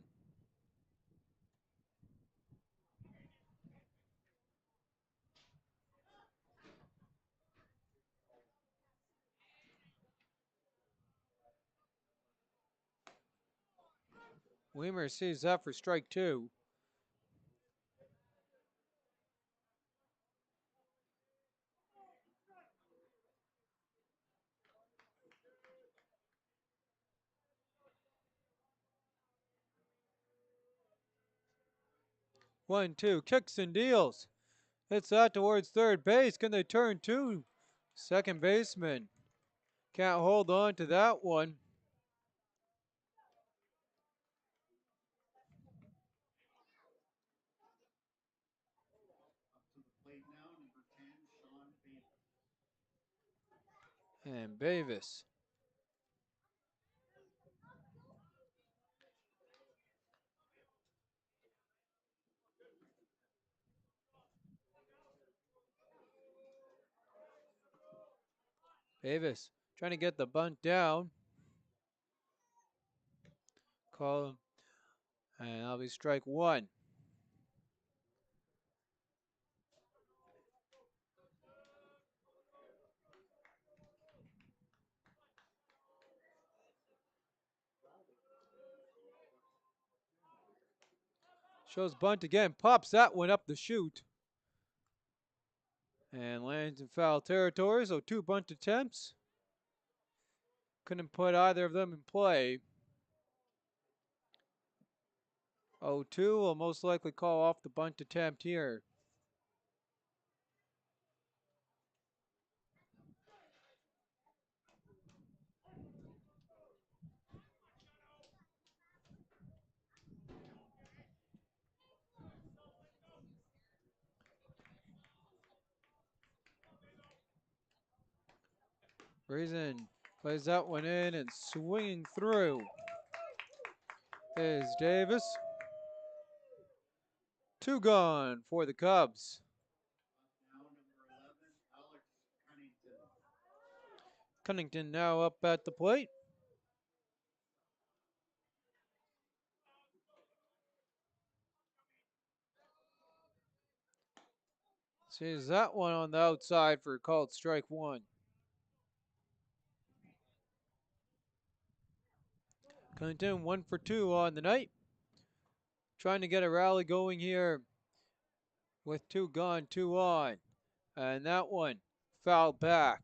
Weimer sees that for strike 2. One, two, kicks and deals. Hits that towards third base. Can they turn to second baseman? Can't hold on to that one. And Bavis. Bavis trying to get the bunt down. Call him. And that'll be strike 1. Shows bunt again. Pops that one up the chute. And lands in foul territory, so 2 bunt attempts. Couldn't put either of them in play. 0-2 will most likely call off the bunt attempt here. Friesen plays that one in and swinging through is Davis. 2 gone for the Cubs. Cunnington now up at the plate. Sees that one on the outside for called strike one. Clinton 1 for 2 on the night. Trying to get a rally going here with 2 gone, 2 on. And that one fouled back.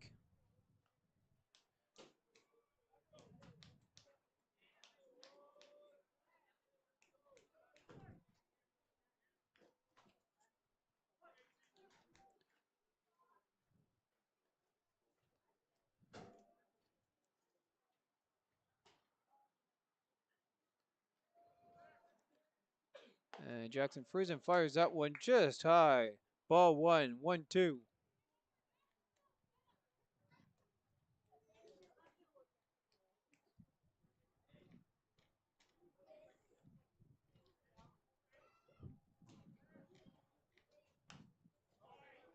And Jackson Friesen fires that one just high. Ball 1, 1-2.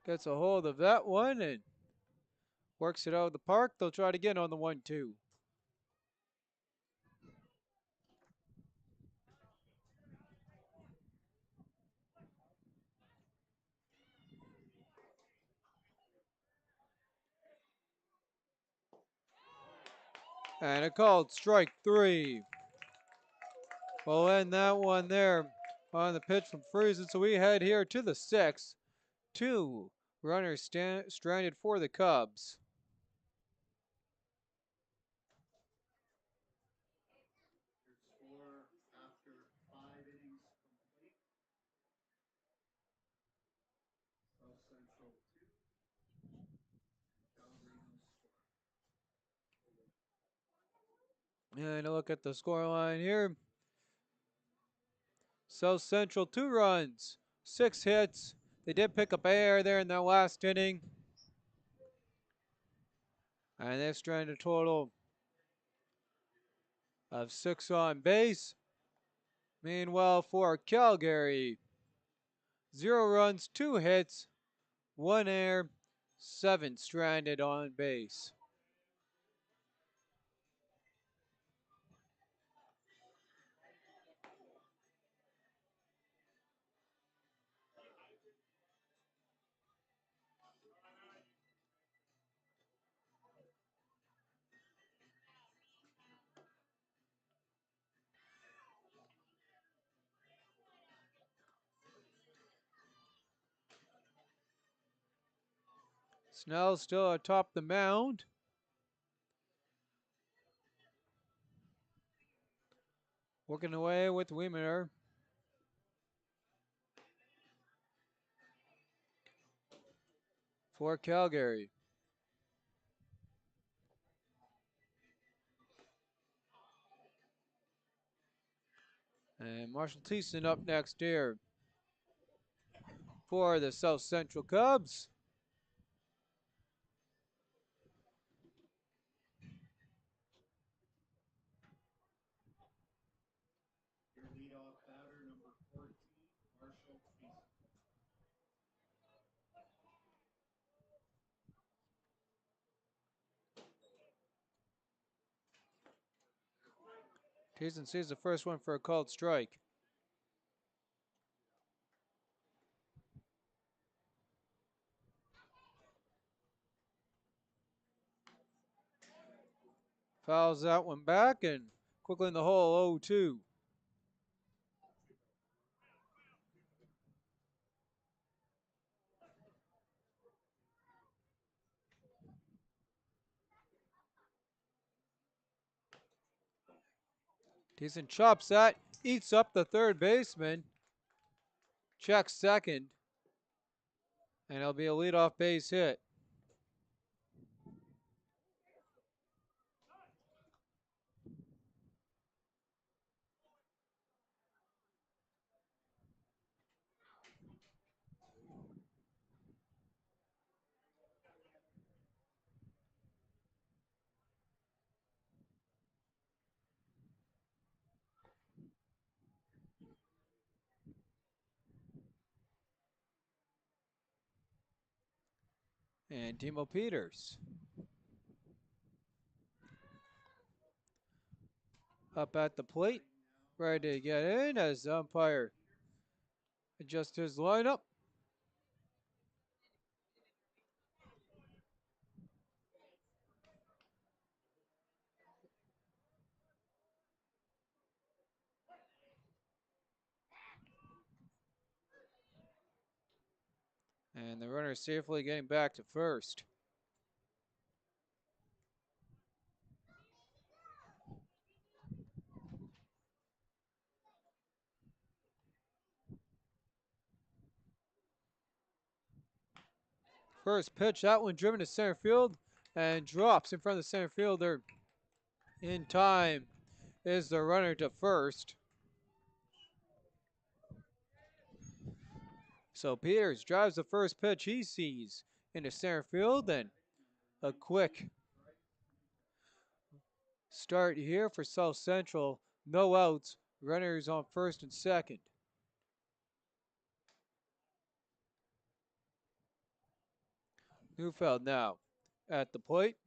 Gets a hold of that one and works it out of the park. They'll try it again on the 1-2. And a called strike 3. We'll end that one there on the pitch from Friesen. So we head here to the 6th. 2 runners stranded for the Cubs. And a look at the scoreline here. South Central 2 runs, 6 hits. They did pick up air there in their last inning. And they've stranded a total of 6 on base. Meanwhile, for Calgary, 0 runs, 2 hits, 1 air, 7 stranded on base. Snell still atop the mound. Working away with Wiemener. For Calgary. And Marshall Thiessen up next here for the South Central Cubs. Thiessen sees the first one for a called strike. Fouls that one back and quickly in the hole 0-2. Thiessen chops that, eats up the third baseman. Checks second. And it'll be a leadoff base hit. And Timo Peters up at the plate, ready to get in as the umpire adjusts his lineup. And the runner safely getting back to first. First pitch, that one driven to center field and drops in front of the center fielder. In time is the runner to first. So Peters drives the first pitch he sees into center field, and a quick start here for South Central. No outs, runners on first and second. Neufeld now at the plate.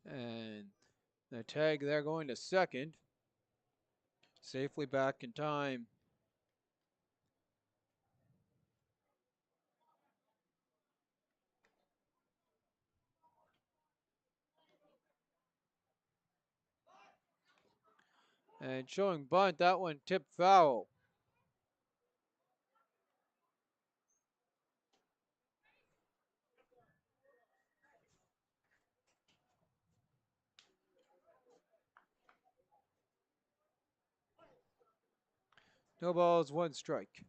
And the tag there going to second. Safely back in time. And showing bunt, that one tipped foul. No balls, one strike.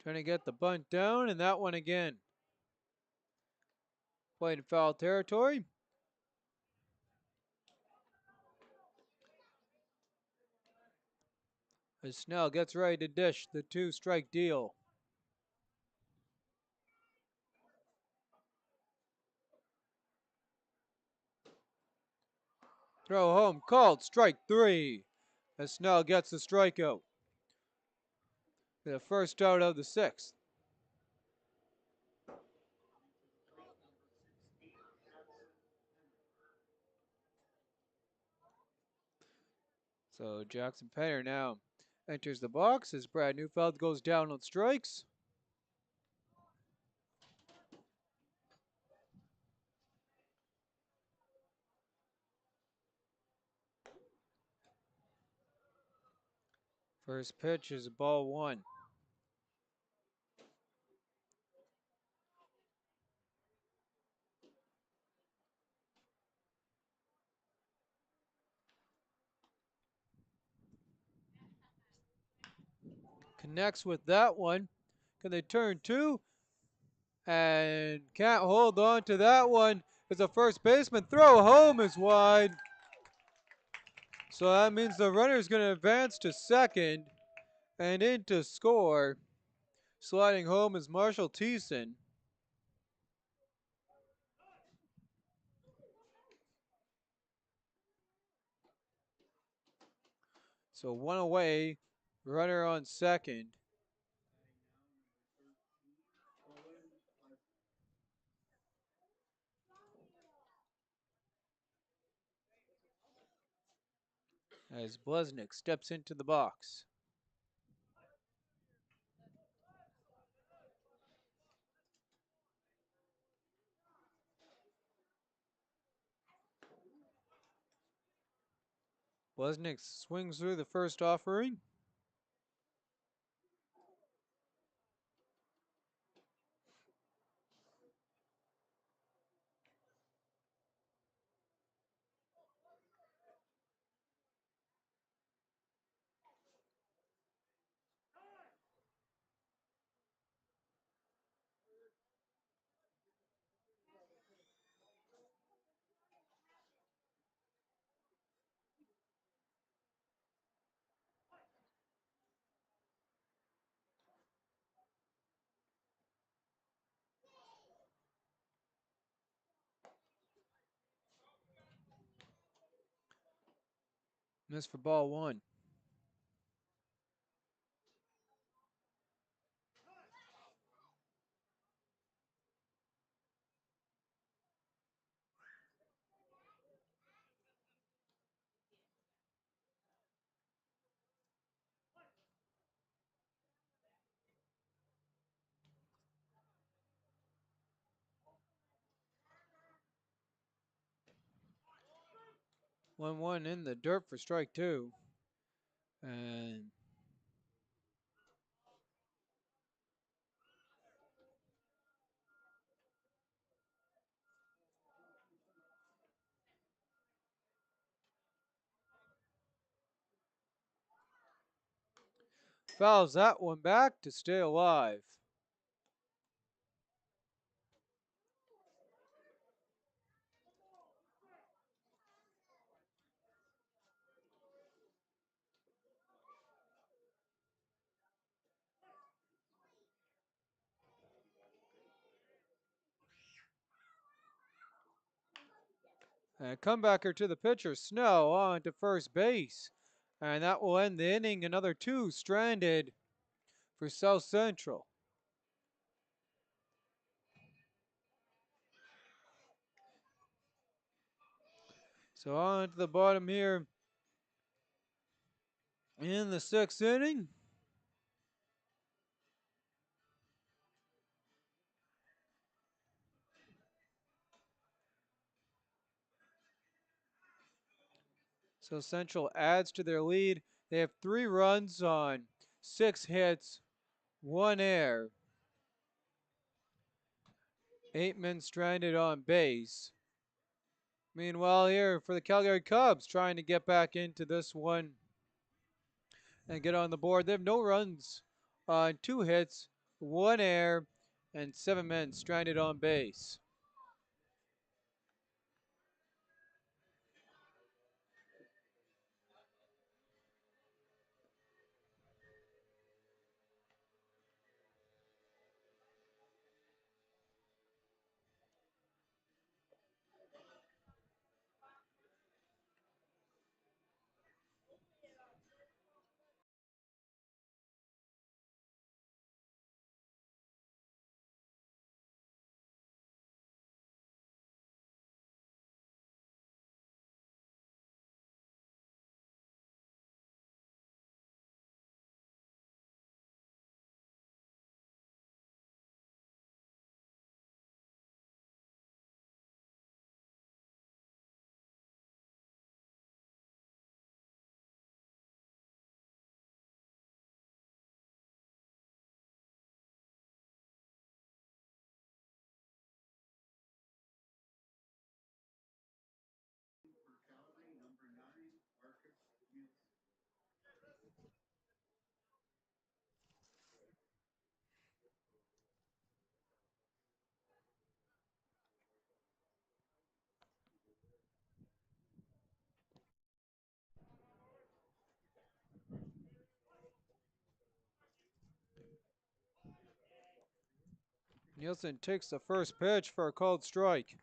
Trying to get the bunt down, and that one again. Played in foul territory. As Snell gets ready to dish the two-strike deal. Throw home called, strike three. As Snell gets the strikeout. The first out of the sixth. So Jackson Penner now enters the box as Brad Neufeld goes down on strikes. First pitch is ball one. Connects with that one. Can they turn two? And can't hold on to that one as a first baseman. Throw home is wide. So that means the runner is going to advance to second and in to score. Sliding home is Marshall Thiessen. So one away, runner on second. As Blesnik steps into the box. Blesnik swings through the first offering. Missed for ball one. 1-1 in the dirt for strike two. And fouls that one back to stay alive. And a comebacker to the pitcher, Snow, on to first base. And that will end the inning. Another two stranded for South Central. So on to the bottom here in the sixth inning. So Central adds to their lead. They have 3 runs on 6 hits, 1 error. 8 men stranded on base. Meanwhile, here for the Calgary Cubs, trying to get back into this one and get on the board. They have no runs on 2 hits, 1 error, and 7 men stranded on base. Nielsen takes the first pitch for a called strike.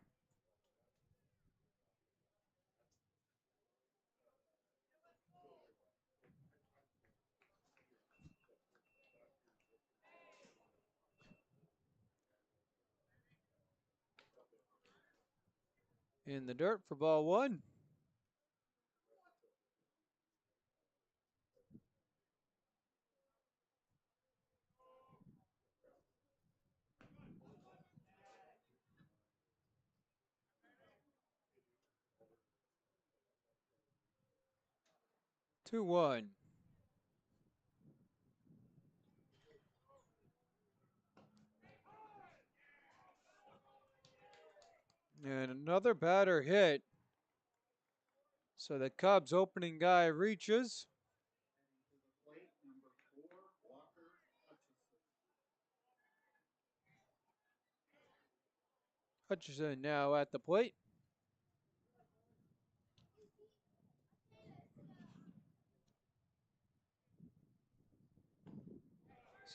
In the dirt for ball 1. Two one. And another batter hit. So the Cubs opening guy reaches. Hutchison now at the plate.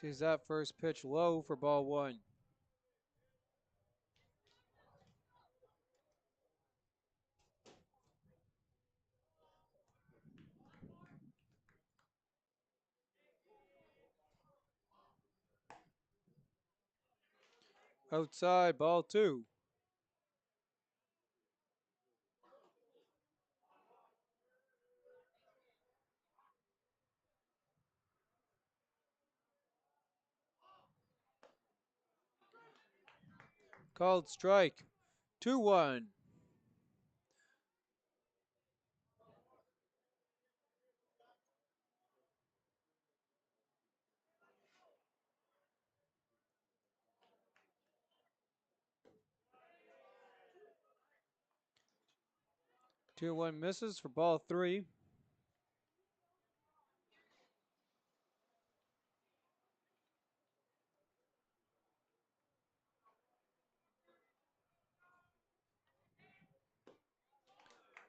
Sees that first pitch low for ball 1. Outside, ball 2. Called strike. 2-1. 2-1 misses for ball 3.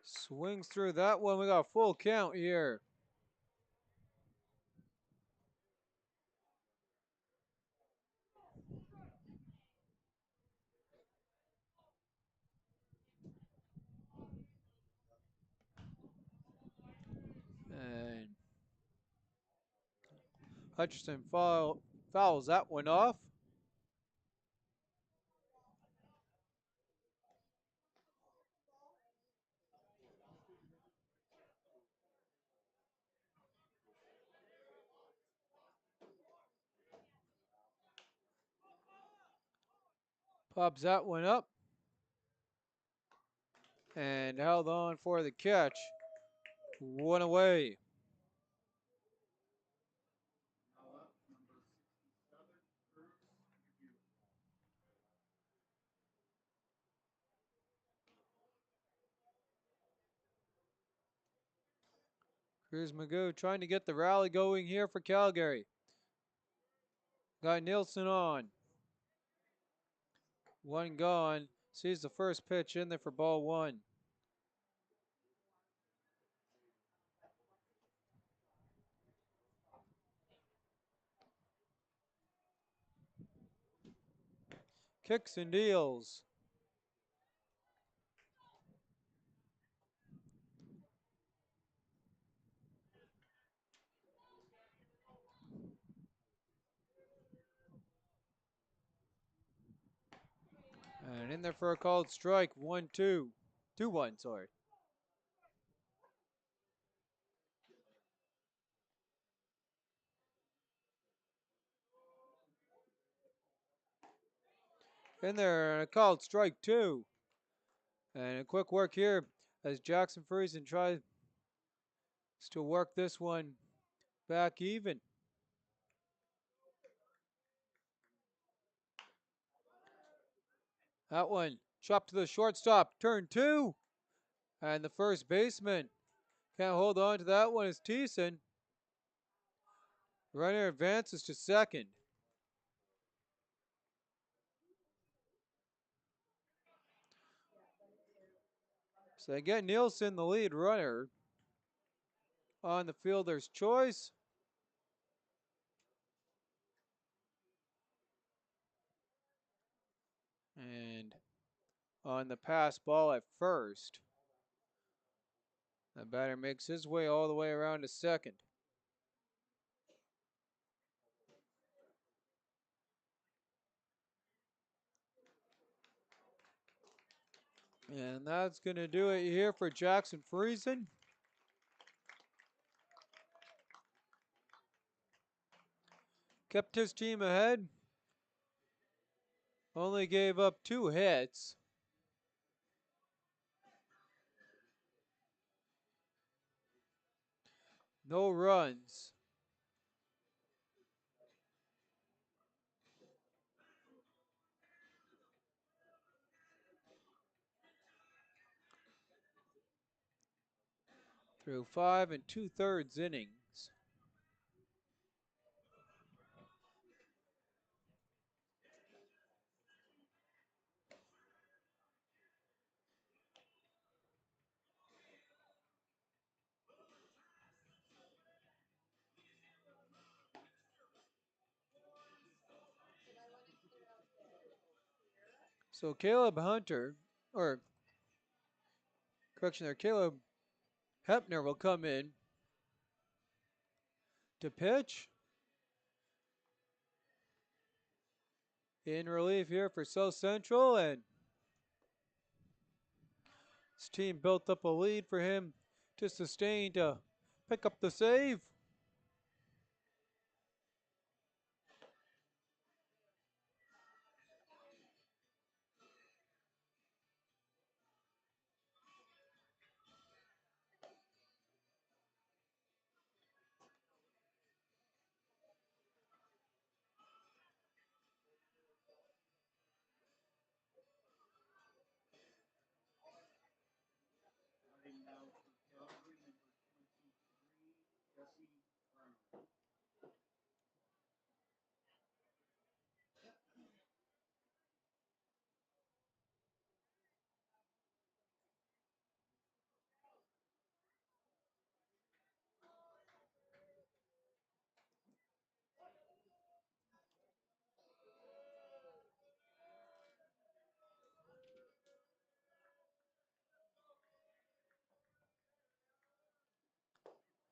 Swings through that one. We got a full count here. And Hutchinson fouls that one off. Pops that one up. And held on for the catch. 1 away. Cruz Magoo trying to get the rally going here for Calgary. Got Nielsen on. One gone. Sees the first pitch in there for ball 1. Kicks and deals. And in there for a called strike. 1-2. 2-1, sorry. In there, and a called strike 2. And a quick work here as Jackson Friesen tries to work this one back even. That one chopped to the shortstop. Turn 2. And the first baseman can't hold on to that one is Thiessen. Runner advances to second. So they get Nielsen, the lead runner, on the fielder's choice. And on the pass ball at first, the batter makes his way all the way around to second. And that's going to do it here for Jackson Friesen. Kept his team ahead. Only gave up 2 hits. No runs. Through 5 2/3 innings. So Caleb Hunter, or correction there, Caleb Hepner will come in to pitch. In relief here for South Central, and his team built up a lead for him to sustain to pick up the save.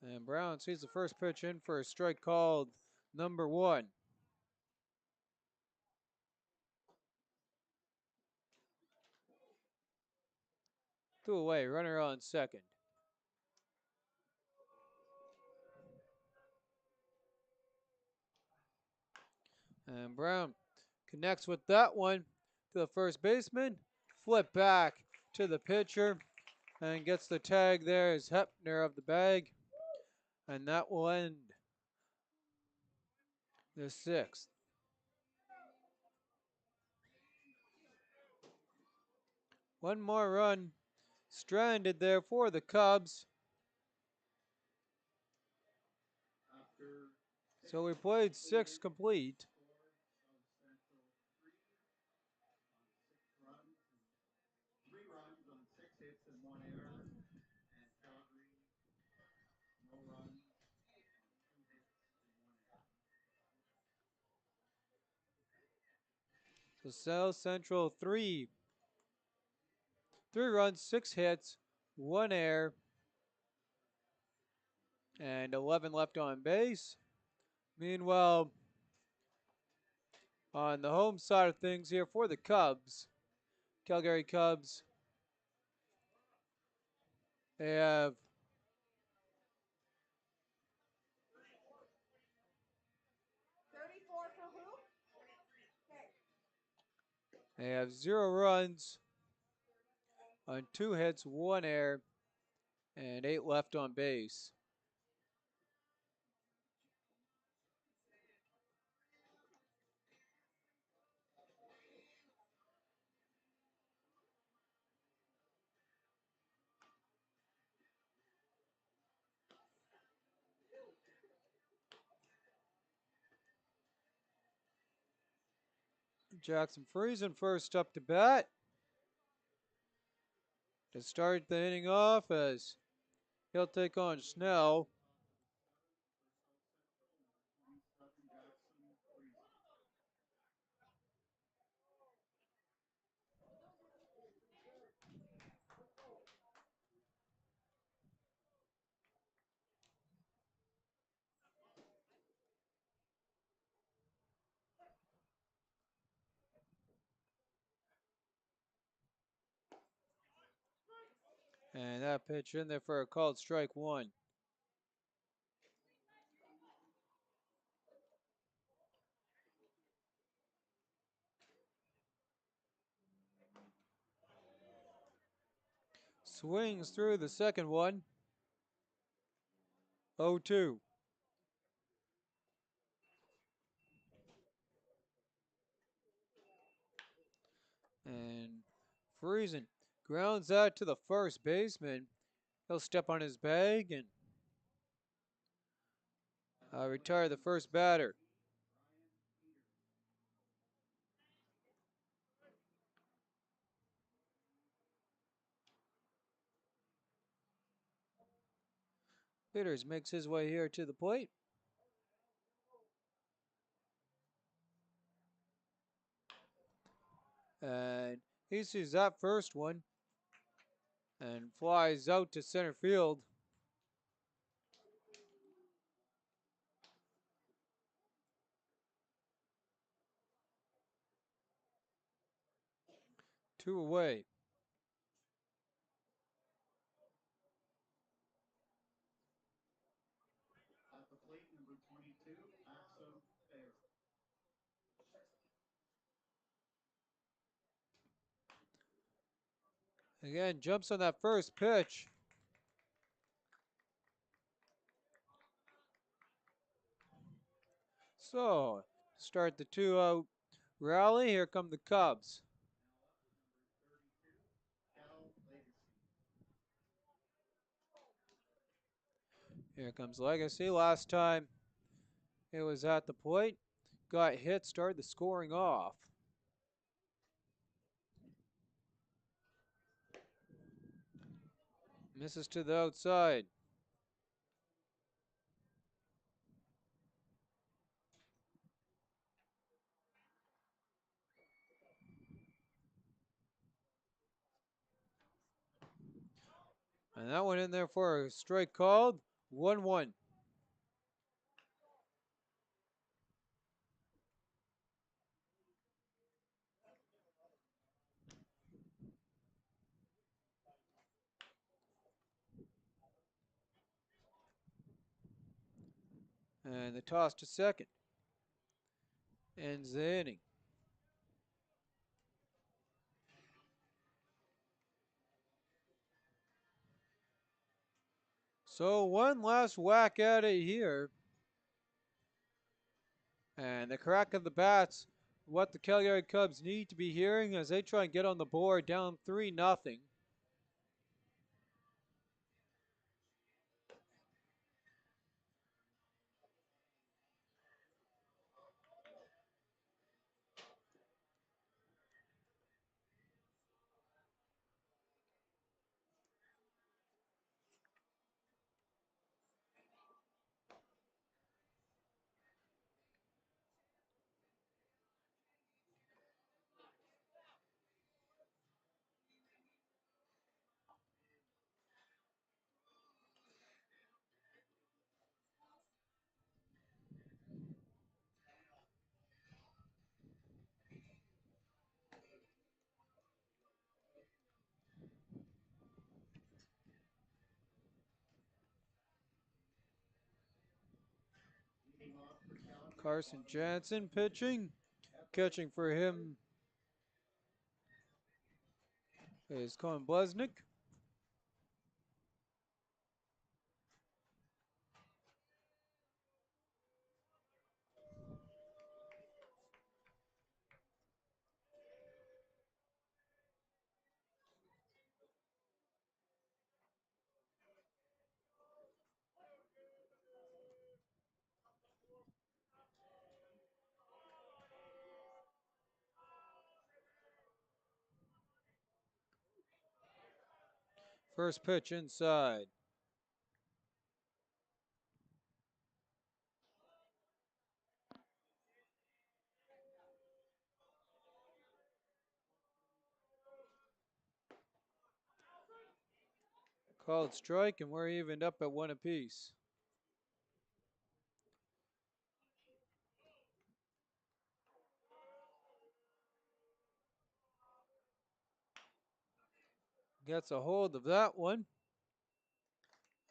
And Brown sees the first pitch in for a strike called number 1. 2 away, runner on second. And Brown connects with that one to the first baseman. Flip back to the pitcher and gets the tag there as Hepner of the bag. And that will end the 6th. One more run stranded there for the Cubs. So we played 6 complete. So South Central 3 runs, 6 hits, 1 error, and 11 left on base. Meanwhile, on the home side of things here for the Cubs, Calgary Cubs, they have They have 0 runs on 2 hits, 1 error, and 8 left on base. Jackson Friesen first up to bat to start the inning off as he'll take on Snell. And that pitch in there for a called strike 1. Swings through the second one. 0-2. And Friesen grounds out to the first baseman. He'll step on his bag and retire the first batter. Peters makes his way here to the plate. And he sees that first one and flies out to center field. Two away. Again, jumps on that first pitch. So, start the 2-out rally. Here come the Cubs. Here comes Legacy. Last time it was at the plate. Got hit, started the scoring off. Misses to the outside. And that one in there for a strike called. 1-1. And the toss to second. Ends the inning. So one last whack at it here. And the crack of the bats, what the Calgary Cubs need to be hearing as they try and get on the board down 3-0. Carson Jansen pitching. Catching for him is Colin Blesnick. First pitch inside. Called strike, and we're evened up at 1 apiece. Gets a hold of that one.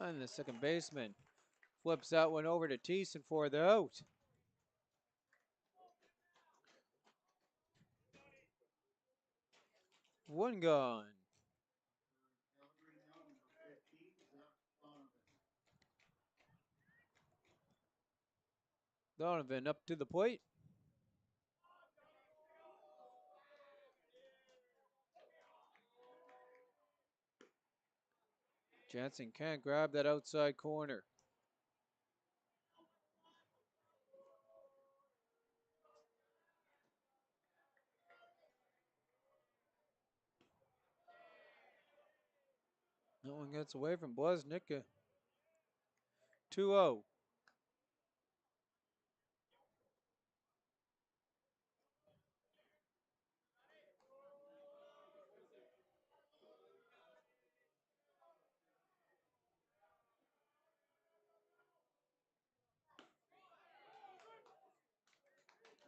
And the second baseman flips that one over to Thiessen for the out. One gone. Donovan up to the plate. Jansen can't grab that outside corner. No one gets away from Blesnick. 2-0.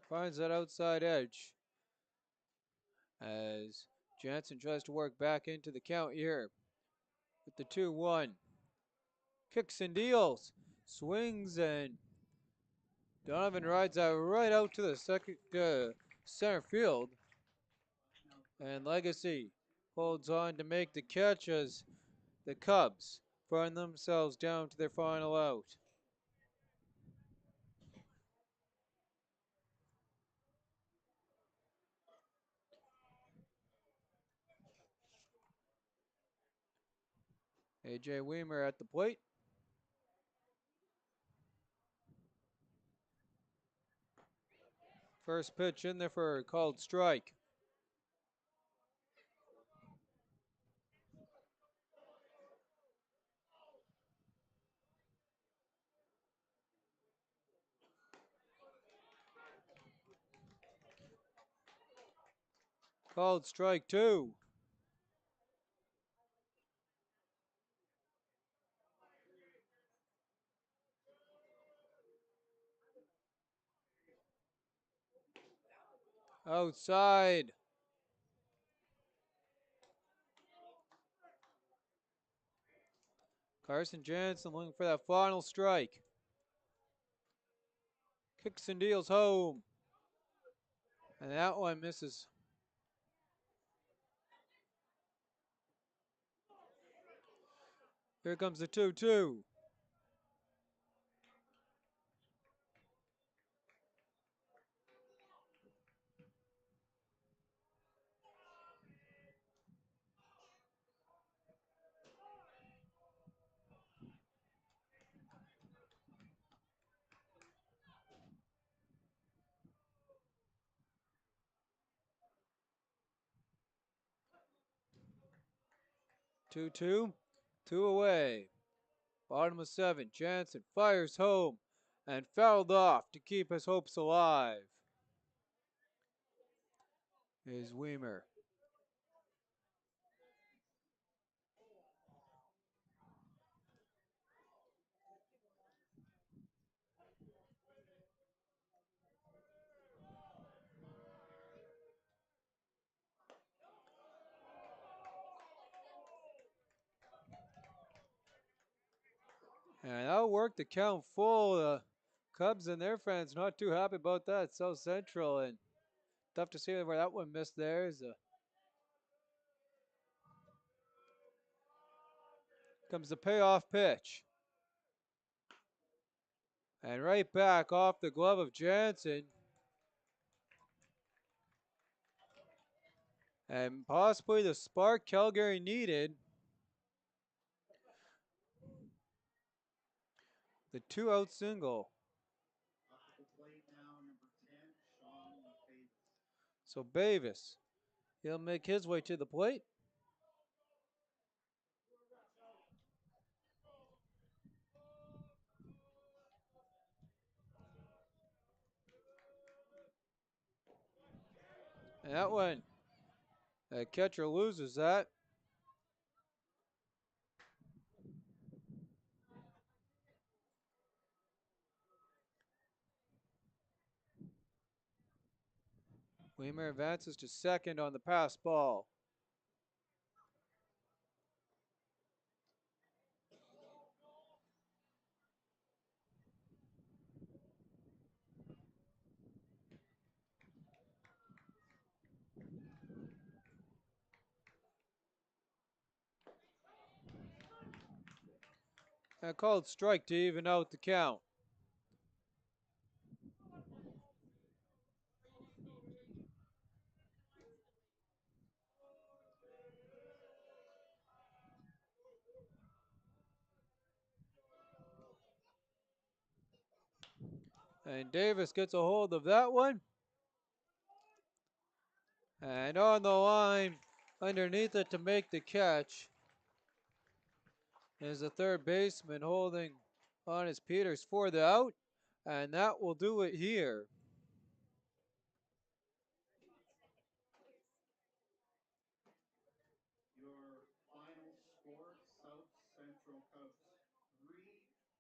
Finds that outside edge as Jansen tries to work back into the count here with the 2-1. Kicks and deals. Swings, and Donovan rides that right out to the second center field. And Legacy holds on to make the catch as the Cubs find themselves down to their final out. A.J. Weimer at the plate. First pitch in there for a called strike. Called strike 2. Outside. Carson Jansen looking for that final strike. Kicks and deals home. And that one misses. Here comes the 2-2. Two away. Bottom of 7. Jansen fires home and fouled off to keep his hopes alive. Is Weimer. And that'll work the count full. The Cubs and their fans not too happy about that. South Central, and tough to see where that one missed there. Comes the payoff pitch. And right back off the glove of Jansen. And possibly the spark Calgary needed. The 2-out single. So Bavis, he'll make his way to the plate. And that one, the catcher loses that. Weimer advances to second on the pass ball. And called strike to even out the count. And Davis gets a hold of that one. And on the line, underneath it to make the catch, is the third baseman holding on his Peters for the out. And that will do it here. Your final score, South Central Cubs 3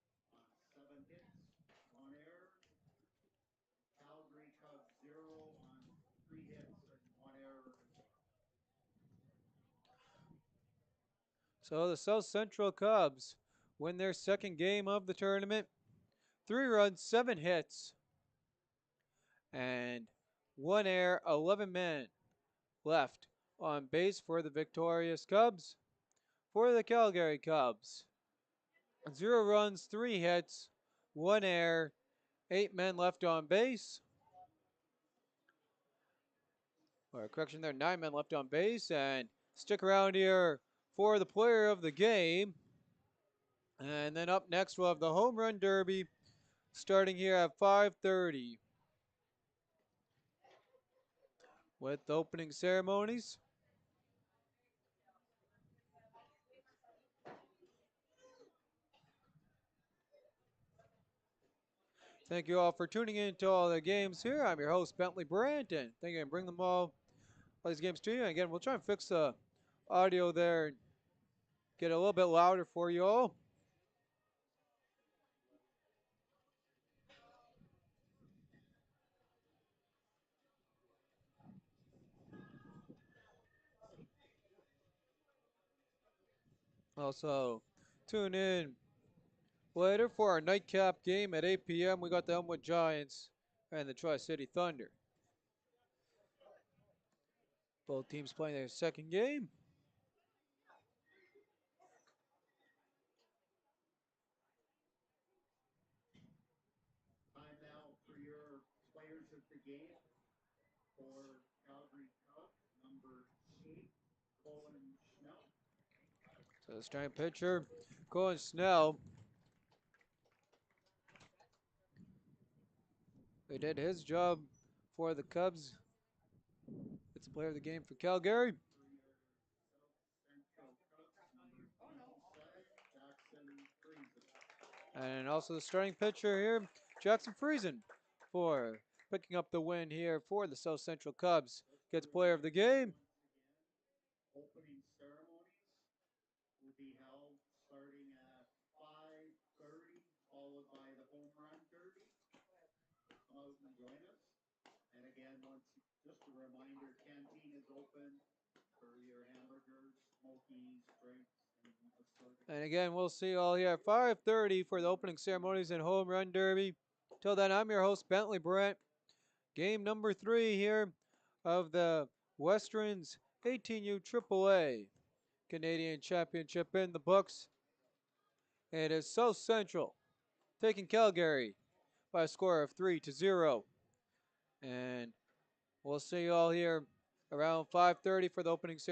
on 7 hits, 1 error. Calgary Cubs 0 on 3 hits and 1 error as well. So the South Central Cubs win their second game of the tournament. 3 runs, 7 hits, and 1 error, 11 men left on base for the victorious Cubs. For the Calgary Cubs, 0 runs, 3 hits, 1 error, 8 men left on base. Or correction there, 9 men left on base. And stick around here for the player of the game. And then up next we'll have the Home Run Derby starting here at 5:30 with the opening ceremonies. Thank you all for tuning in to all the games here. I'm your host, Bentley Brandt, and thank you and bring them all these games to you. And again, we'll try and fix the audio there and get it a little bit louder for you all. Also, tune in later for our nightcap game at 8 p.m. We got the Elmwood Giants and the Tri-City Thunder. Both teams playing their second game. Time now for your players of the game. For Calgary Cubs, number 8, Colin Schnell. So the starting pitcher, Colin Snell. He did his job for the Cubs. It's the player of the game for Calgary. For your South Central Cubs, number 27, Jackson Friesen. And also the starting pitcher here, Jackson Friesen, for picking up the win here for the South Central Cubs. Gets player of the game. Once again, opening ceremonies will be held starting at 5:30, followed by the home run derby. So come out and join us. And again, just a reminder, canteen is open for your hamburgers, smokies, drinks, and assorted. And again, we'll see you all here at 5:30 for the opening ceremonies and home run derby. Till then, I'm your host, Bentley Brent. Game number 3 here of the Westerns 18u AAA Canadian Championship in the books. It is South Central taking Calgary by a score of 3-0. And we'll see you all here around 5:30 for the opening ceremony.